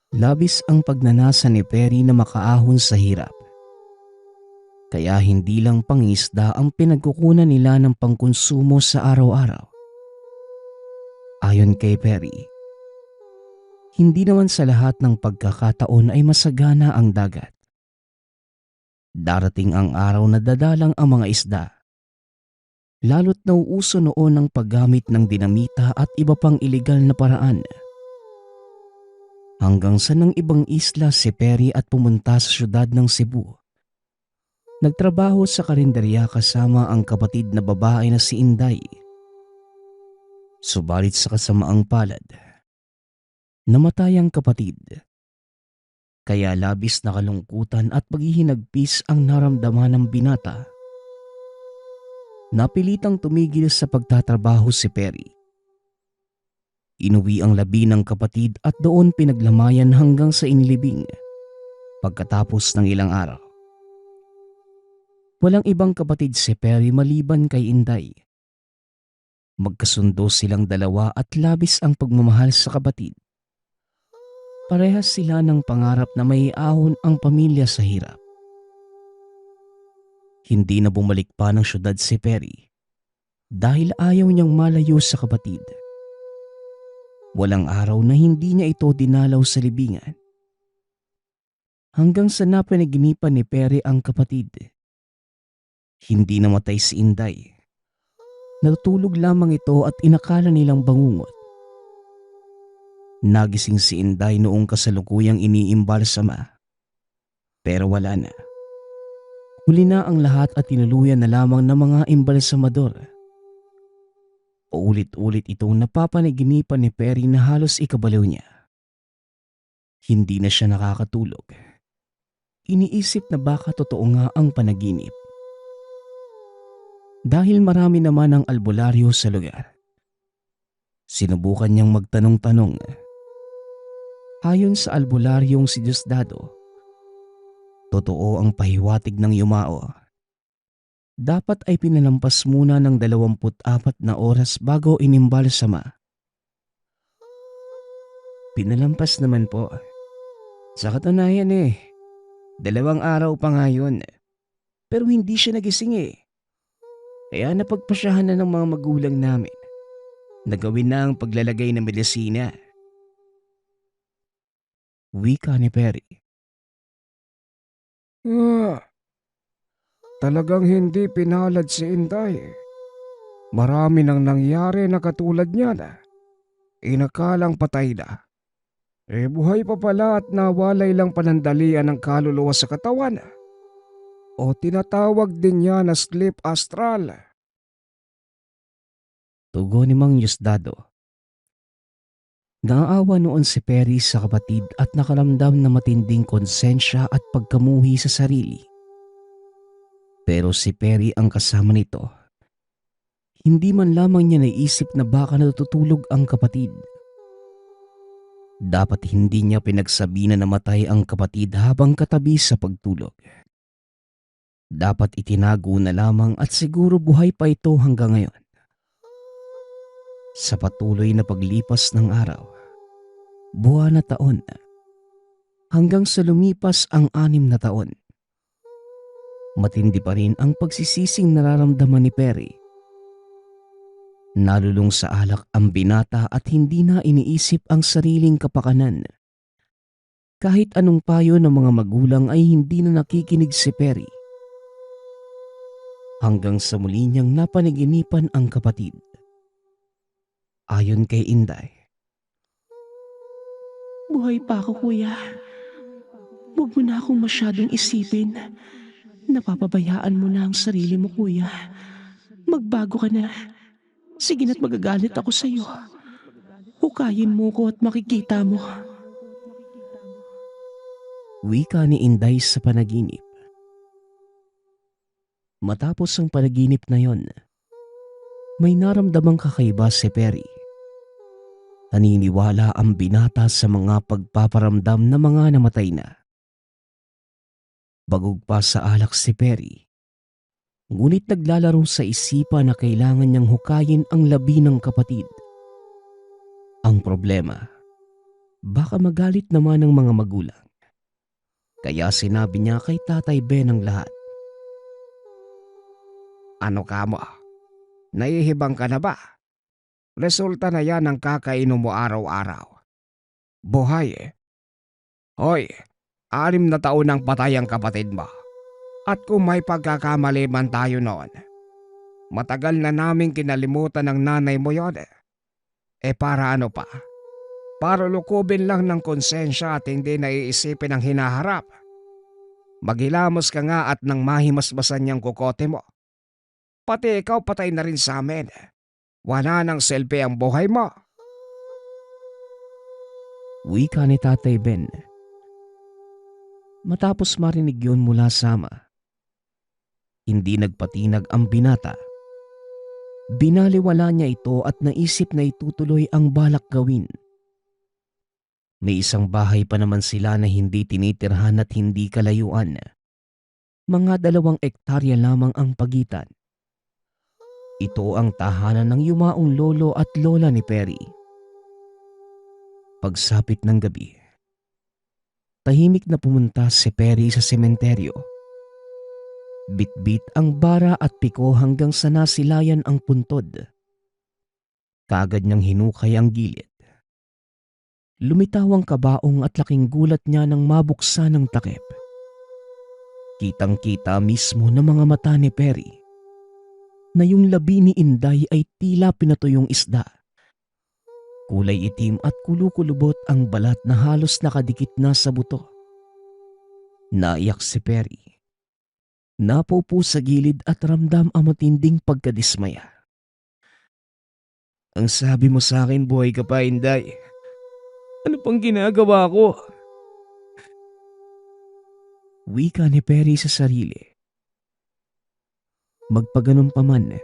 Labis ang pagnanasa ni Perry na makaahon sa hirap. Kaya hindi lang pangisda ang pinagkukunan nila ng pangkonsumo sa araw-araw. Ayon kay Perry, hindi naman sa lahat ng pagkakataon ay masagana ang dagat. Darating ang araw na dadalang ang mga isda. Lalo't nauuso noon ang paggamit ng dinamita at iba pang ilegal na paraan. Hanggang sa ng ibang isla si Perry at pumunta sa syudad ng Cebu. Nagtrabaho sa karinderya kasama ang kapatid na babae na si Inday. Subalit sa kasamaang palad, namatay ang kapatid. Kaya labis na kalungkutan at paghihinagpis ang naramdaman ng binata. Napilitang tumigil sa pagtatrabaho si Perry. Inuwi ang labi ng kapatid at doon pinaglamayan hanggang sa inilibing pagkatapos ng ilang araw. Walang ibang kapatid si Perry maliban kay Inday. Magkasundo silang dalawa at labis ang pagmamahal sa kapatid. Parehas sila ng pangarap na may ahon ang pamilya sa hirap. Hindi na bumalik pa ng syudad si Perry dahil ayaw niyang malayo sa kapatid. Walang araw na hindi niya ito dinalaw sa libingan. Hanggang sa napanaginipan ni Perry ang kapatid. Hindi namatay si Inday. Natutulog lamang ito at inakala nilang bangungot. Nagising si Inday noong kasalukuyang iniimbalsama. Pero wala na. Huli na ang lahat at tinuluyan na lamang ng mga imbalsamador. Paulit-ulit itong napapanaginipan ni Perry na halos ikabaliw niya. Hindi na siya nakakatulog. Iniisip na baka totoo nga ang panaginip. Dahil marami naman ang albularyo sa lugar. Sinubukan niyang magtanong-tanong. Ayon sa albularyong si Diosdado, totoo ang pahiwatig ng yumao. Dapat ay pinalampas muna ng 24 na oras bago inimbalsama. Pinalampas naman po. Sa katunayan 2 araw pa nga yun. Pero hindi siya nagising Kaya napagpasyahan na ng mga magulang namin na gawin na ang paglalagay ng medisina. Wika ni Perry. Talagang hindi pinalad si Inday. Marami nang nangyari na katulad niya na. Inakalang patay na. Buhay pa pala at nawalay lang panandalian ng kaluluwa sa katawan. O tinatawag din niya na sleep astral. Tugon ni Mang Diosdado. Naaawa noon si Perry sa kapatid at nakaramdam na matinding konsensya at pagkamuhi sa sarili. Pero si Perry ang kasama nito. Hindi man lamang niya naisip na baka natutulog ang kapatid. Dapat hindi niya pinagsabi na namatay ang kapatid habang katabi sa pagtulog. Dapat itinago na lamang at siguro buhay pa ito hanggang ngayon. Sa patuloy na paglipas ng araw, buwan na taon, hanggang sa lumipas ang 6 na taon. Matindi pa rin ang pagsisising nararamdaman ni Perry. Nalulung sa alak ang binata at hindi na iniisip ang sariling kapakanan. Kahit anong payo ng mga magulang ay hindi na nakikinig si Perry. Hanggang sa muli niyang napanaginipan ang kapatid. Ayon kay Inday. Buhay pa ako, kuya. Huwag mo na akong masyadong isipin. Napapabayaan mo na ang sarili mo, kuya. Magbago ka na. Sige na't magagalit ako sa'yo. Hukayin mo ko at makikita mo. Wika ni Inday sa panaginip. Matapos ang panaginip na yon, may naramdamang kakaiba si Perry. Naniniwala ang binata sa mga pagpaparamdam na mga namatay na. Bagog pa sa alak si Perry. Ngunit naglalaro sa isipan na kailangan niyang hukayin ang labi ng kapatid. Ang problema, baka magalit naman ng mga magulang. Kaya sinabi niya kay Tatay Ben ang lahat. Ano ka mo? Naihibang ka na ba? Resulta na yan ang kakainom mo araw-araw. Buhay Hoy, 6 na taon nang patay ang kapatid mo. At kung may pagkakamali man tayo noon, Matagal na naming kinalimutan ng nanay mo yon eh. Para ano pa? Para lukubin lang ng konsensya at hindi naiisipin ang hinaharap. Maghilamos ka nga at nang mahimasmasan niyang kukote mo. Pati ikaw patay na rin sa amin. Wala nang selfie ang buhay mo. Wika ni Tatay Ben. Matapos marinig yun mula sa ama, hindi nagpatinag ang binata. Binaliwala niya ito at naisip na itutuloy ang balak gawin. May isang bahay pa naman sila na hindi tinitirhan at hindi kalayuan. Mga 2 ektarya lamang ang pagitan. Ito ang tahanan ng yumaong lolo at lola ni Perry. Pagsapit ng gabi, tahimik na pumunta si Perry sa sementeryo. Bitbit ang bara at piko hanggang sa nasilayan ang puntod. Kaagad niyang hinukay ang gilid. Lumitaw ang kabaong at laking gulat niya nang mabuksan ang takip. Kitang-kita mismo ng mga mata ni Perry na yung labi ni Inday ay tila pinatuyong isda. Kulay itim at kulukulubot ang balat na halos nakadikit na sa buto. Naiyak si Perry. Napaupo sa gilid at ramdam ang matinding pagkadismaya. Ang sabi mo sa akin, buhay ka pa, Inday. Ano pang ginagawa ko? Wika ni Perry sa sarili. Magpaganon pa man,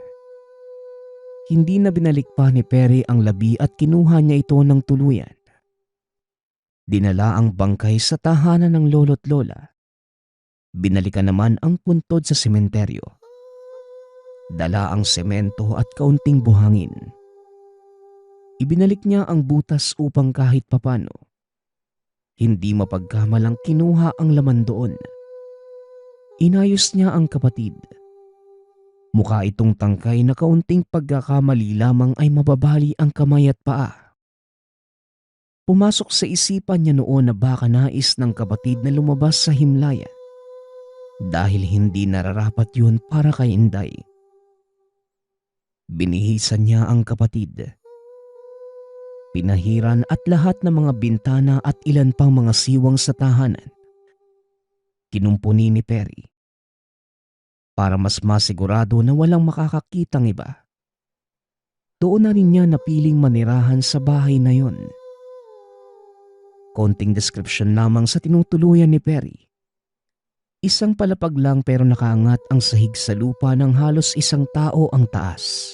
hindi na binalik pa ni Perry ang labi at kinuha niya ito ng tuluyan. Dinala ang bangkay sa tahanan ng lolo't lola. Binalikan naman ang puntod sa sementeryo. Dala ang semento at kaunting buhangin. Ibinalik niya ang butas upang kahit papano hindi mapagkamalang kinuha ang laman doon. Inayos niya ang kapatid. Mukha itong tangkay na kaunting pagkakamali lamang ay mababali ang kamay at paa. Pumasok sa isipan niya noon na baka nais ng kapatid na lumabas sa himlayan dahil hindi nararapat yun para kay Inday. Binihisan niya ang kapatid. Pinahiran at lahat ng mga bintana at ilan pang mga siwang sa tahanan. Kinumpuni ni Perry para mas masigurado na walang makakakitang iba. Doon na rin niya napiling manirahan sa bahay na yon. Konting description lamang sa tinutuluyan ni Perry. Isang palapag lang pero nakaangat ang sahig sa lupa ng halos isang tao ang taas.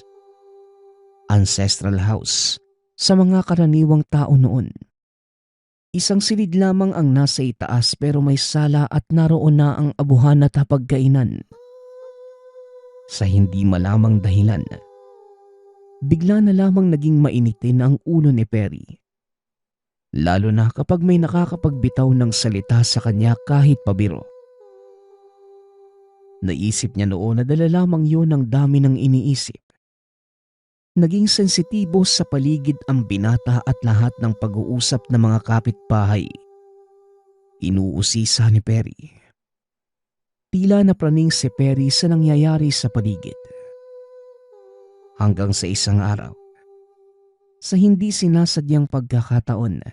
Ancestral house sa mga karaniwang tao noon. Isang silid lamang ang nasa itaas pero may sala at naroon na ang abuhan at hapagkainan. Sa hindi malamang dahilan, bigla na lamang naging mainitin ang ulo ni Perry. Lalo na kapag may nakakapagbitaw ng salita sa kanya kahit pabiro. Naisip niya noon na dala lamang yun ang dami ng iniisip. Naging sensitibo sa paligid ang binata at lahat ng pag-uusap ng mga kapitbahay. Inuusisa ni Perry. Tila napraning si Perry sa nangyayari sa paligid. Hanggang sa isang araw, sa hindi sinasadyang pagkakataon,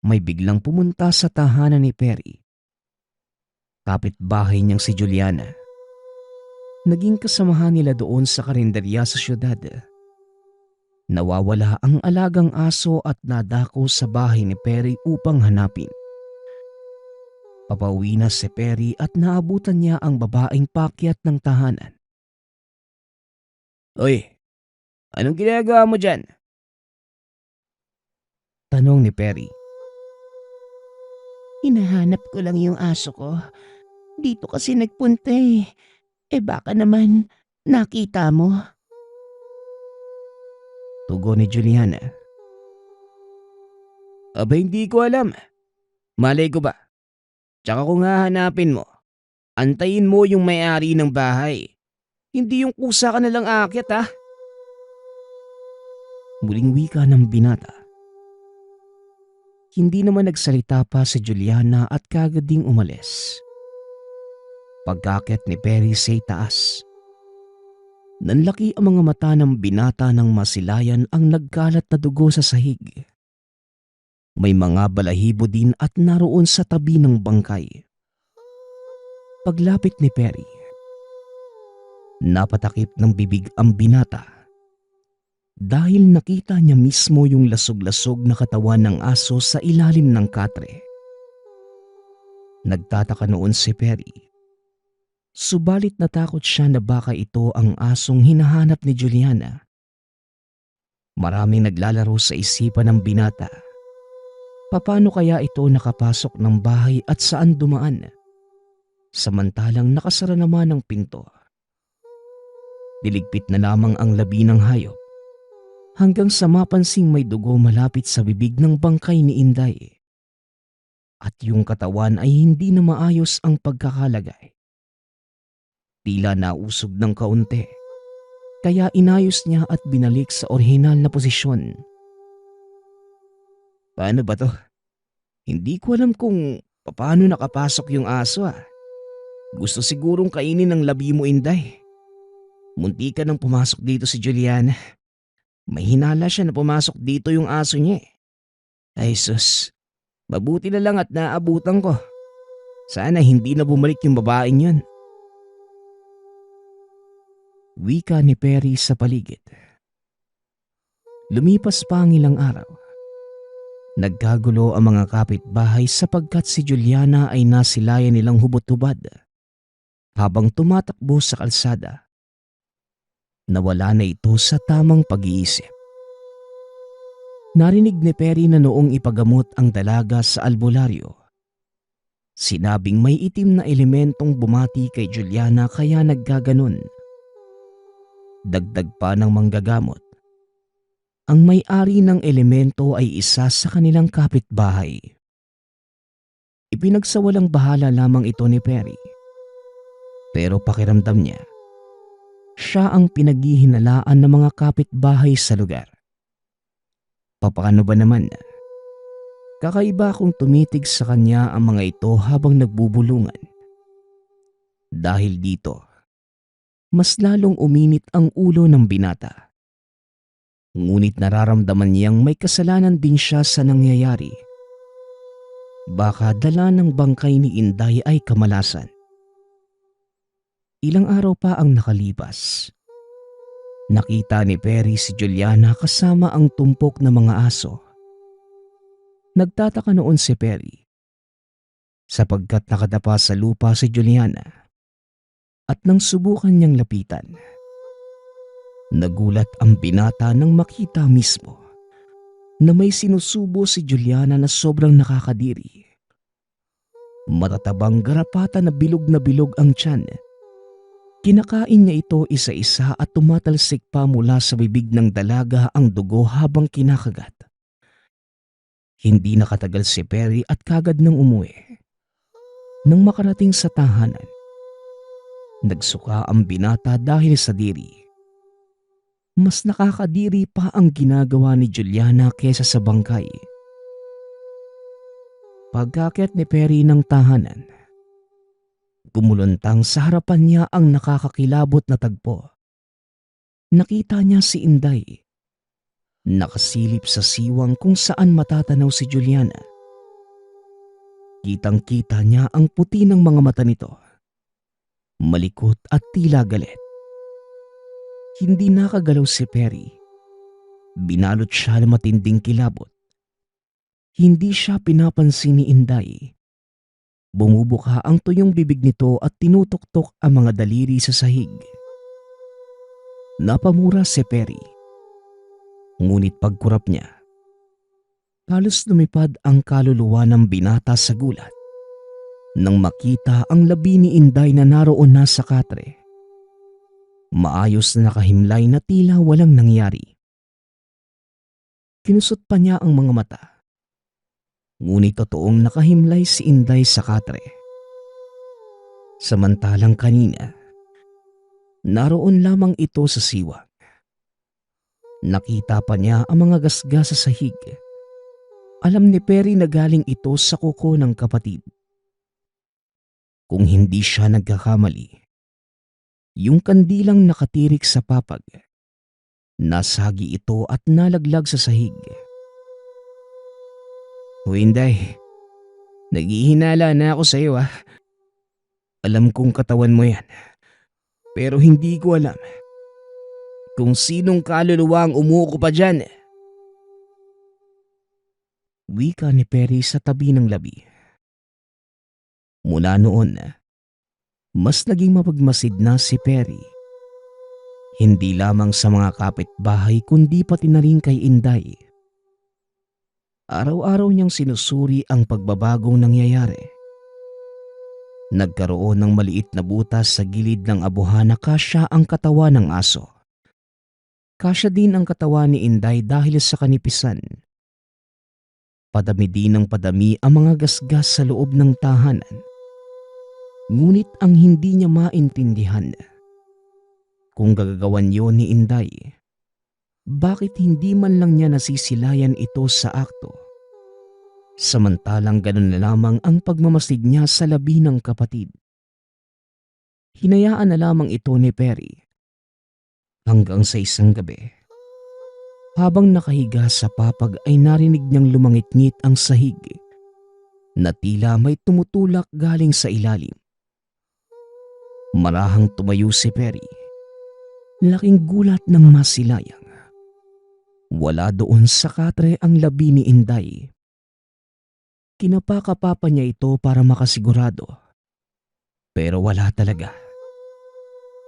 may biglang pumunta sa tahanan ni Perry. Kapitbahay niyang si Juliana. Naging kasamahan nila doon sa karinderya sa syudad. Nawawala ang alagang aso at nadako sa bahay ni Perry upang hanapin. Papauwi na si Perry at naabutan niya ang babaeng pakyat ng tahanan. Uy, anong ginagawa mo dyan? Tanong ni Perry. Hinahanap ko lang yung aso ko. Dito kasi nagpunta eh. Baka naman nakita mo. Tugon ni Juliana. Aba, hindi ko alam. Malay ko ba? Tsaka kung hahanapin mo, antayin mo yung may-ari ng bahay. Hindi yung kusa ka nalang aakyat ha. Muling wika ng binata. Hindi naman nagsalita pa si Juliana at kagad ding umalis. Pagkakit ni Perry sa itaas, Nanlaki ang mga mata ng binata nang masilayan ang nagkalat na dugo sa sahig. May mga balahibo din at naroon sa tabi ng bangkay. Paglapit ni Perry, napatakip ng bibig ang binata dahil nakita niya mismo yung lasog-lasog na katawan ng aso sa ilalim ng katre. Nagtataka noon si Perry. Subalit natakot siya na baka ito ang asong hinahanap ni Juliana. Maraming naglalaro sa isipan ng binata. Paano kaya ito nakapasok ng bahay at saan dumaan? Samantalang nakasara naman ang pinto. Niligpit na lamang ang labi ng hayop hanggang sa mapansing may dugo malapit sa bibig ng bangkay ni Inday. At yung katawan ay hindi na maayos ang pagkakalagay. Tila nausog ng kaunti, kaya inayos niya at binalik sa orihinal na posisyon. Paano ba to? Hindi ko alam kung paano nakapasok yung aso ah. Gusto sigurong kainin ng labi mo, Inday. Munti ka nang pumasok dito si Juliana. May hinala siya na pumasok dito yung aso niya eh. Ay sus, mabuti na lang at naabutan ko. Sana hindi na bumalik yung babaeng yun. Wika ni Perry sa paligid. Lumipas pa ang ilang araw. Nagkagulo ang mga kapitbahay sapagkat si Juliana ay nasilayan nilang hubot-hubad habang tumatakbo sa kalsada. Nawala na ito sa tamang pag-iisip. Narinig ni Perry na noong ipagamot ang dalaga sa albularyo, sinabing may itim na elementong bumati kay Juliana kaya naggaganon. Dagdag pa ng manggagamot, ang may-ari ng elemento ay isa sa kanilang kapitbahay. Ipinagsawalang bahala lamang ito ni Perry. Pero pakiramdam niya, siya ang pinaghihinalaan ng mga kapitbahay sa lugar. Papaano ba naman? Kakaiba kung tumitig sa kanya ang mga ito habang nagbubulungan. Dahil dito, mas lalong uminit ang ulo ng binata. Ngunit nararamdaman niyang may kasalanan din siya sa nangyayari. Baka dala ng bangkay ni Inday ay kamalasan. Ilang araw pa ang nakalipas. Nakita ni Perry si Juliana kasama ang tumpok na mga aso. Nagtataka noon si Perry sapagkat nakadapa sa lupa si Juliana. At nang subukan niyang lapitan, nagulat ang binata nang makita mismo na may sinusubo si Juliana na sobrang nakakadiri. Matatabang garapata na bilog ang tiyan. Kinakain niya ito isa-isa at tumatalsik pa mula sa bibig ng dalaga ang dugo habang kinakagat. Hindi nakatagal si Perry at kagad nang umuwi. Nang makarating sa tahanan, nagsuka ang binata dahil sa diri. Mas nakakadiri pa ang ginagawa ni Juliana kesa sa bangkay. Pagkaakyat ni Perry ng tahanan, gumuluntang sa harapan niya ang nakakakilabot na tagpo. Nakita niya si Inday, nakasilip sa siwang kung saan matatanaw si Juliana. Kitang-kita niya ang puti ng mga mata nito, malikot at tila galit. Hindi nakagalaw si Perry. Binalot siya ng matinding kilabot. Hindi siya pinapansin ni Inday. Bumubuka ang tuyong bibig nito at tinutuktok ang mga daliri sa sahig. Napamura si Perry. Ngunit pagkurap niya, halos lumipad ang kaluluwa ng binata sa gulat nang makita ang labi ni Inday na naroon na sa katre. Maayos na nakahimlay na tila walang nangyari. Kinusot pa niya ang mga mata. Ngunit totoong nakahimlay si Inday sa katre. Samantalang kanina, naroon lamang ito sa siwang. Nakita pa niya ang mga gasgas sa sahig. Alam ni Perry na galing ito sa kuko ng kapatid. Kung hindi siya nagkakamali, Yung kandilang nakatirik sa papag. Nasagi ito at nalaglag sa sahig. O Inday, naghihinala na ako sa iyo ah. Alam kong katawan mo yan. Pero hindi ko alam kung sinong kaluluwa ang umuuko pa dyan. Wika ni Perry sa tabi ng labi. Mula noon, mas naging mapagmasid na si Perry. Hindi lamang sa mga kapitbahay kundi pati na rin kay Inday. Araw-araw niyang sinusuri ang pagbabagong nangyayari. Nagkaroon ng maliit na butas sa gilid ng abuhana kasya ang katawan ng aso. Kasya din ang katawan ni Inday dahil sa kanipisan. Padami din ng padami ang mga gasgas sa loob ng tahanan. Ngunit ang hindi niya maintindihan, kung gagagawan yon ni Inday, bakit hindi man lang niya nasisilayan ito sa akto? Samantalang ganun na lamang ang pagmamasid niya sa labi ng kapatid. Hinayaan na lamang ito ni Perry. Hanggang sa isang gabi, habang nakahiga sa papag ay narinig niyang lumangit-ngit ang sahig na tila may tumutulak galing sa ilalim. Marahang tumayo si Perry. Laking gulat ng masilayang. Wala doon sa katre ang labi ni Inday. Kinapakapapa niya ito para makasigurado. Pero wala talaga.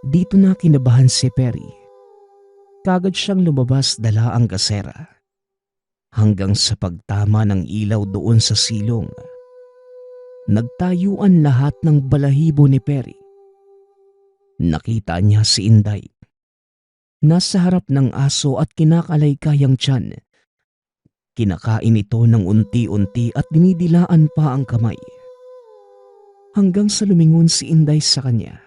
Dito na kinabahan si Perry. Kagad siyang lumabas dala ang kasera. Hanggang sa pagtama ng ilaw doon sa silong, nagtayuan lahat ng balahibo ni Perry. Nakita niya si Inday. Nasa harap ng aso at kinakalaykay ang tiyan. Kinakain ito ng unti-unti at dinidilaan pa ang kamay. Hanggang sa lumingon si Inday sa kanya.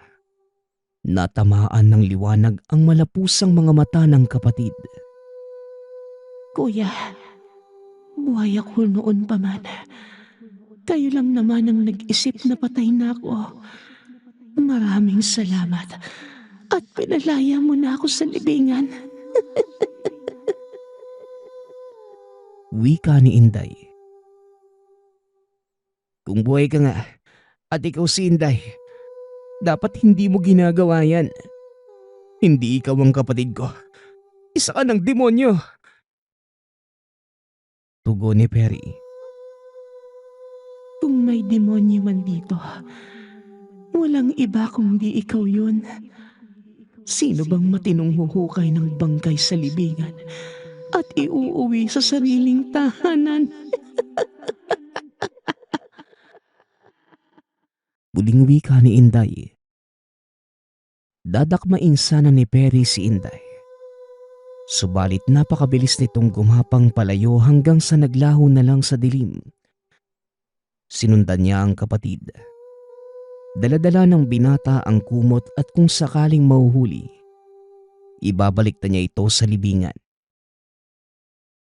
Natamaan ng liwanag ang malapusang mga mata ng kapatid. Kuya, buhay ako noon pa man. Kayo lang naman ang nag-isip na patay na ako. Maraming salamat at pinalaya mo na ako sa libingan. Wika ni Inday. Kung buhay ka nga at ikaw si Inday, dapat hindi mo ginagawa yan. Hindi ikaw ang kapatid ko. Isa ka ng demonyo. Tugon ni Perry. Kung may demonyo man dito, walang iba kundi ikaw yun. Sino bang matinong huhukay ng bangkay sa libingan at iuuwi sa sariling tahanan? Muling wika ni Inday. Dadakmain sana ni Perry si Inday. Subalit napakabilis nitong gumapang palayo hanggang sa naglaho na lang sa dilim. Sinundan niya ang kapatid. Daladala ng binata ang kumot at kung sakaling mahuhuli, ibabalik na niya ito sa libingan.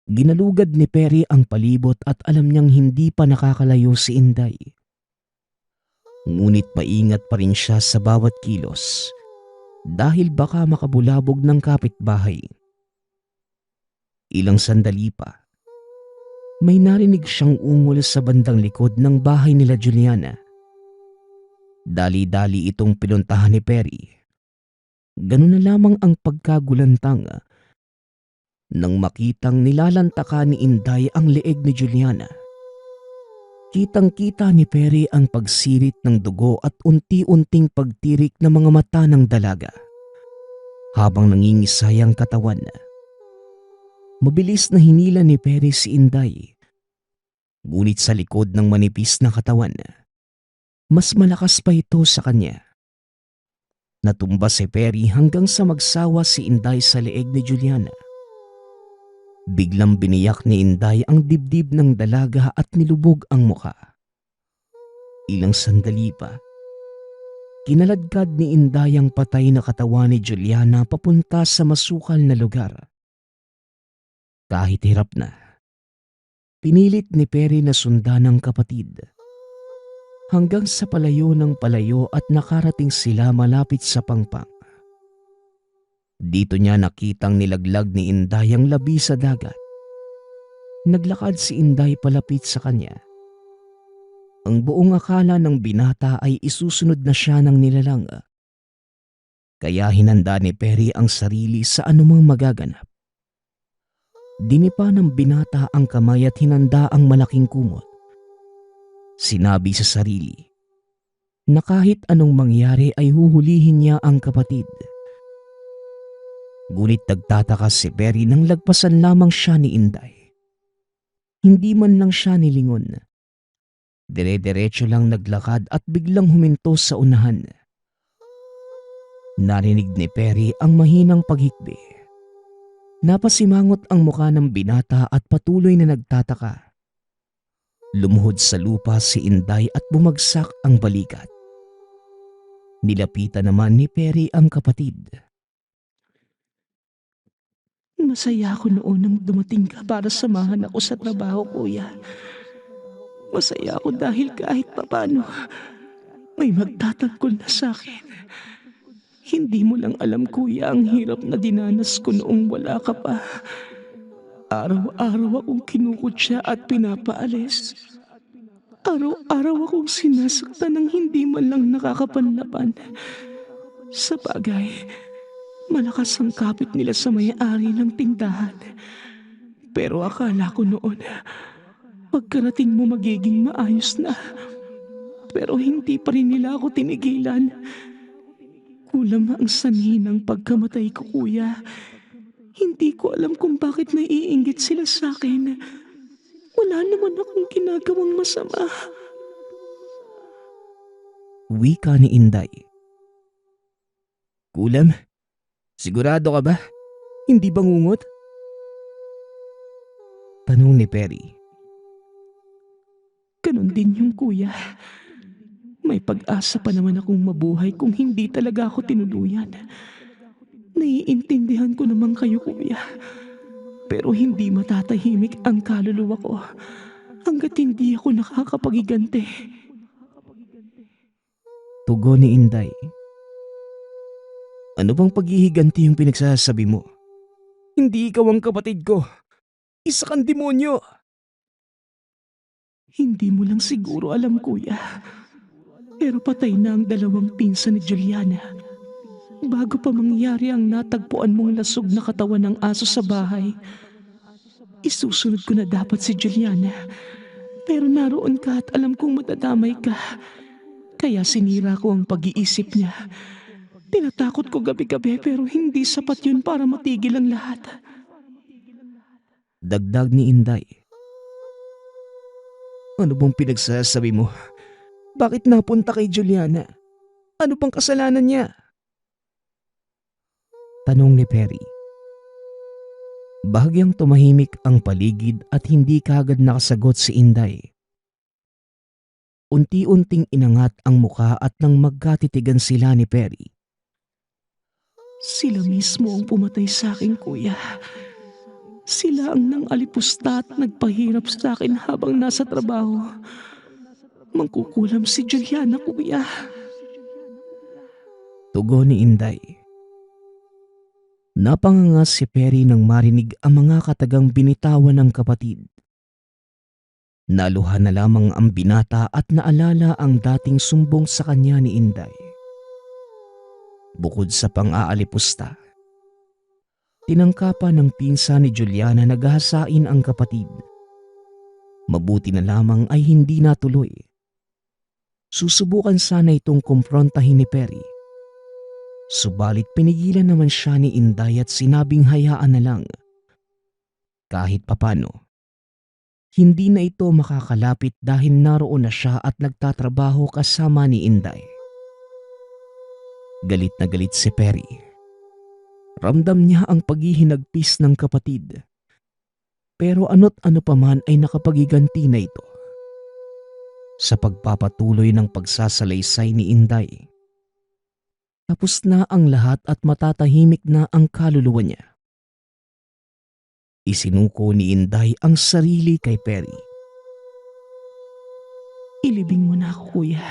Ginalugad ni Perry ang palibot at alam niyang hindi pa nakakalayo si Inday. Ngunit maingat pa rin siya sa bawat kilos dahil baka makabulabog ng kapitbahay. Ilang sandali pa, may narinig siyang ungol sa bandang likod ng bahay nila Juliana. Dali-dali itong pinuntahan ni Perry. Ganun na lamang ang pagkagulantang nang makitang nilalantaka ni Inday ang leeg ni Juliana. Kitang-kita ni Perry ang pagsirit ng dugo at unti-unting pagtirik ng mga mata ng dalaga habang nangingisay ang katawan. Mabilis na hinila ni Perry si Inday. Ngunit sa likod ng manipis na katawan, mas malakas pa ito sa kanya. Natumba si Perry hanggang sa magsawa si Inday sa leeg ni Juliana. Biglang biniyak ni Inday ang dibdib ng dalaga at nilubog ang muka. Ilang sandali pa, kinaladkad ni Inday ang patay na katawan ni Juliana papunta sa masukal na lugar. Kahit hirap na, pinilit ni Perry na sundan ng kapatid. Hanggang sa palayo ng palayo at nakarating sila malapit sa pangpang. Dito niya nakitang nilaglag ni Inday ang labi sa dagat. Naglakad si Inday palapit sa kanya. Ang buong akala ng binata ay isusunod na siya ng nilalang. Kaya hinanda ni Perry ang sarili sa anumang magaganap. Dinipa ng binata ang kamay at hinanda ang malaking kumot. Sinabi sa sarili na kahit anong mangyari ay huhulihin niya ang kapatid. Ngunit nagtataka si Perry nang lagpasan lamang siya ni Inday. Hindi man lang siya nilingon. Dire-diretso lang naglakad at biglang huminto sa unahan. Narinig ni Perry ang mahinang paghikbi. Napasimangot ang muka ng binata at patuloy na nagtataka. Lumuhod sa lupa si Inday at bumagsak ang balikat. Nilapitan naman ni Perry ang kapatid. Masaya ako noon nang dumating ka para samahan ako sa trabaho, kuya. Masaya ako dahil kahit papano may magtatanggol na sa akin. Hindi mo lang alam, kuya, ang hirap na dinanas ko noong wala ka pa. Araw-araw akong kinukutya at pinapaalis. Araw-araw akong sinasaktan ng hindi man lang nakakapanlaban. Sa bagay, malakas ang kapit nila sa may-ari ng tindahan. Pero akala ko noon, pagkarating mo magiging maayos na. Pero hindi pa rin nila ako tinigilan. Kulang ang sanhi ng pagkamatay ko, kuya. Hindi ko alam kung bakit naiinggit sila sa akin. Wala naman akong ginagawang masama. Wika ni Inday. Kulam, sigurado ka ba? Hindi bangungot? Tanong ni Perry. Ganon din yung kuya. May pag-asa pa naman akong mabuhay kung hindi talaga ako tinuluyan. Naiintindihan ko naman kayo, kuya. Pero hindi matatahimik ang kaluluwa ko hanggat hindi ako nakakapagigante. Tugon ni Inday. Ano bang paghihiganti yung pinagsasabi mo? Hindi ikaw ang kapatid ko. Isa kang demonyo. Hindi mo lang siguro alam, kuya. Pero patay na ang dalawang pinsan ni Juliana. Bago pa mangyari ang natagpuan mong lasog na katawan ng aso sa bahay, isusunod ko na dapat si Juliana. Pero naroon ka at alam kong matadamay ka. Kaya sinira ko ang pag-iisip niya. Tinatakot ko gabi-gabi pero hindi sapat yun para matigil ang lahat. Dagdag ni Inday. Ano bang pinagsasabi mo? Bakit napunta kay Juliana? Ano bang kasalanan niya? Tanong ni Perry. Bahagyang tumahimik ang paligid at hindi kaagad nakasagot si Inday. Unti-unting inangat ang muka at nang magkatitigan sila ni Perry. Sila mismo ang pumatay sa akin, kuya. Sila ang nangalipusta at nagpahirap sa akin habang nasa trabaho. Mangkukulam si Juliana, kuya. Tugon ni Inday. Napanganga si Perry nang marinig ang mga katagang binitawan ng kapatid. Naluha na lamang ang binata at naalala ang dating sumbong sa kanya ni Inday. Bukod sa pang-aalipusta, tinangkapan ng pinsan ni Juliana na gahasain ang kapatid. Mabuti na lamang ay hindi natuloy. Susubukan sana itong kumprontahin ni Perry. Subalit pinigilan naman siya ni Inday at sinabing hayaan na lang. Kahit papano, hindi na ito makakalapit dahil naroon na siya at nagtatrabaho kasama ni Inday. Galit na galit si Perry. Ramdam niya ang paghihinagpis ng kapatid. Pero ano't ano pa man ay nakapagiganti na ito. Sa pagpapatuloy ng pagsasalaysay ni Inday, tapos na ang lahat at matatahimik na ang kaluluwa niya. Isinuko ni Inday ang sarili kay Perry. Ilibing mo na ako, kuya.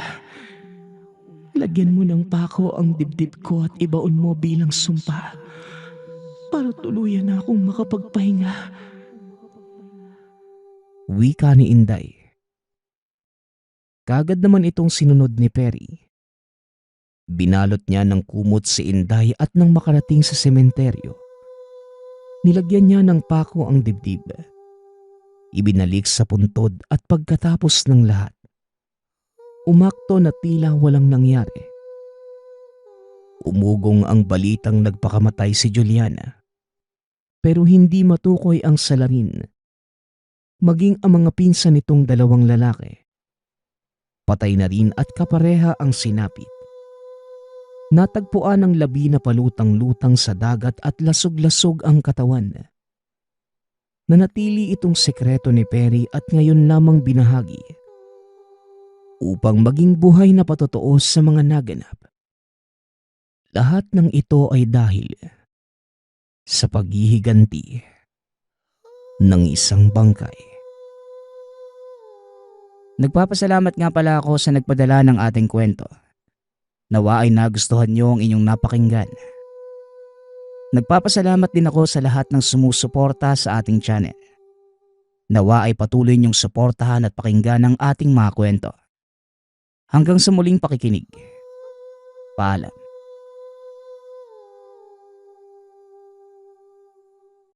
Lagyan mo ng pako ang dibdib ko at ibaon mo bilang sumpa. para tuluyan na akong makapagpahinga. Wika ni Inday. Kagad naman itong sinunod ni Perry. Binalot niya ng kumot si Inday at nang makarating sa sementeryo, nilagyan niya ng pako ang dibdib. Ibinalik sa puntod at pagkatapos ng lahat, umakto na tila walang nangyari. Umugong ang balitang nagpakamatay si Juliana, pero hindi matukoy ang salarin, maging ang mga pinsan nitong dalawang lalaki. Patay na rin at kapareha ang sinapit. Natagpuan ng labi na palutang-lutang sa dagat at lasog-lasog ang katawan. Nanatili itong sekreto ni Perry at ngayon lamang binahagi upang maging buhay na patotoo sa mga naganap. Lahat ng ito ay dahil sa paghihiganti ng isang bangkay. Nagpapasalamat nga pala ako sa nagpadala ng ating kwento. Nawa ay nagustuhan niyo ang inyong napakinggan. Nagpapasalamat din ako sa lahat ng sumusuporta sa ating channel. Nawa ay patuloy niyong suportahan at pakinggan ang ating mga kwento. Hanggang sa muling pakikinig. Paalam.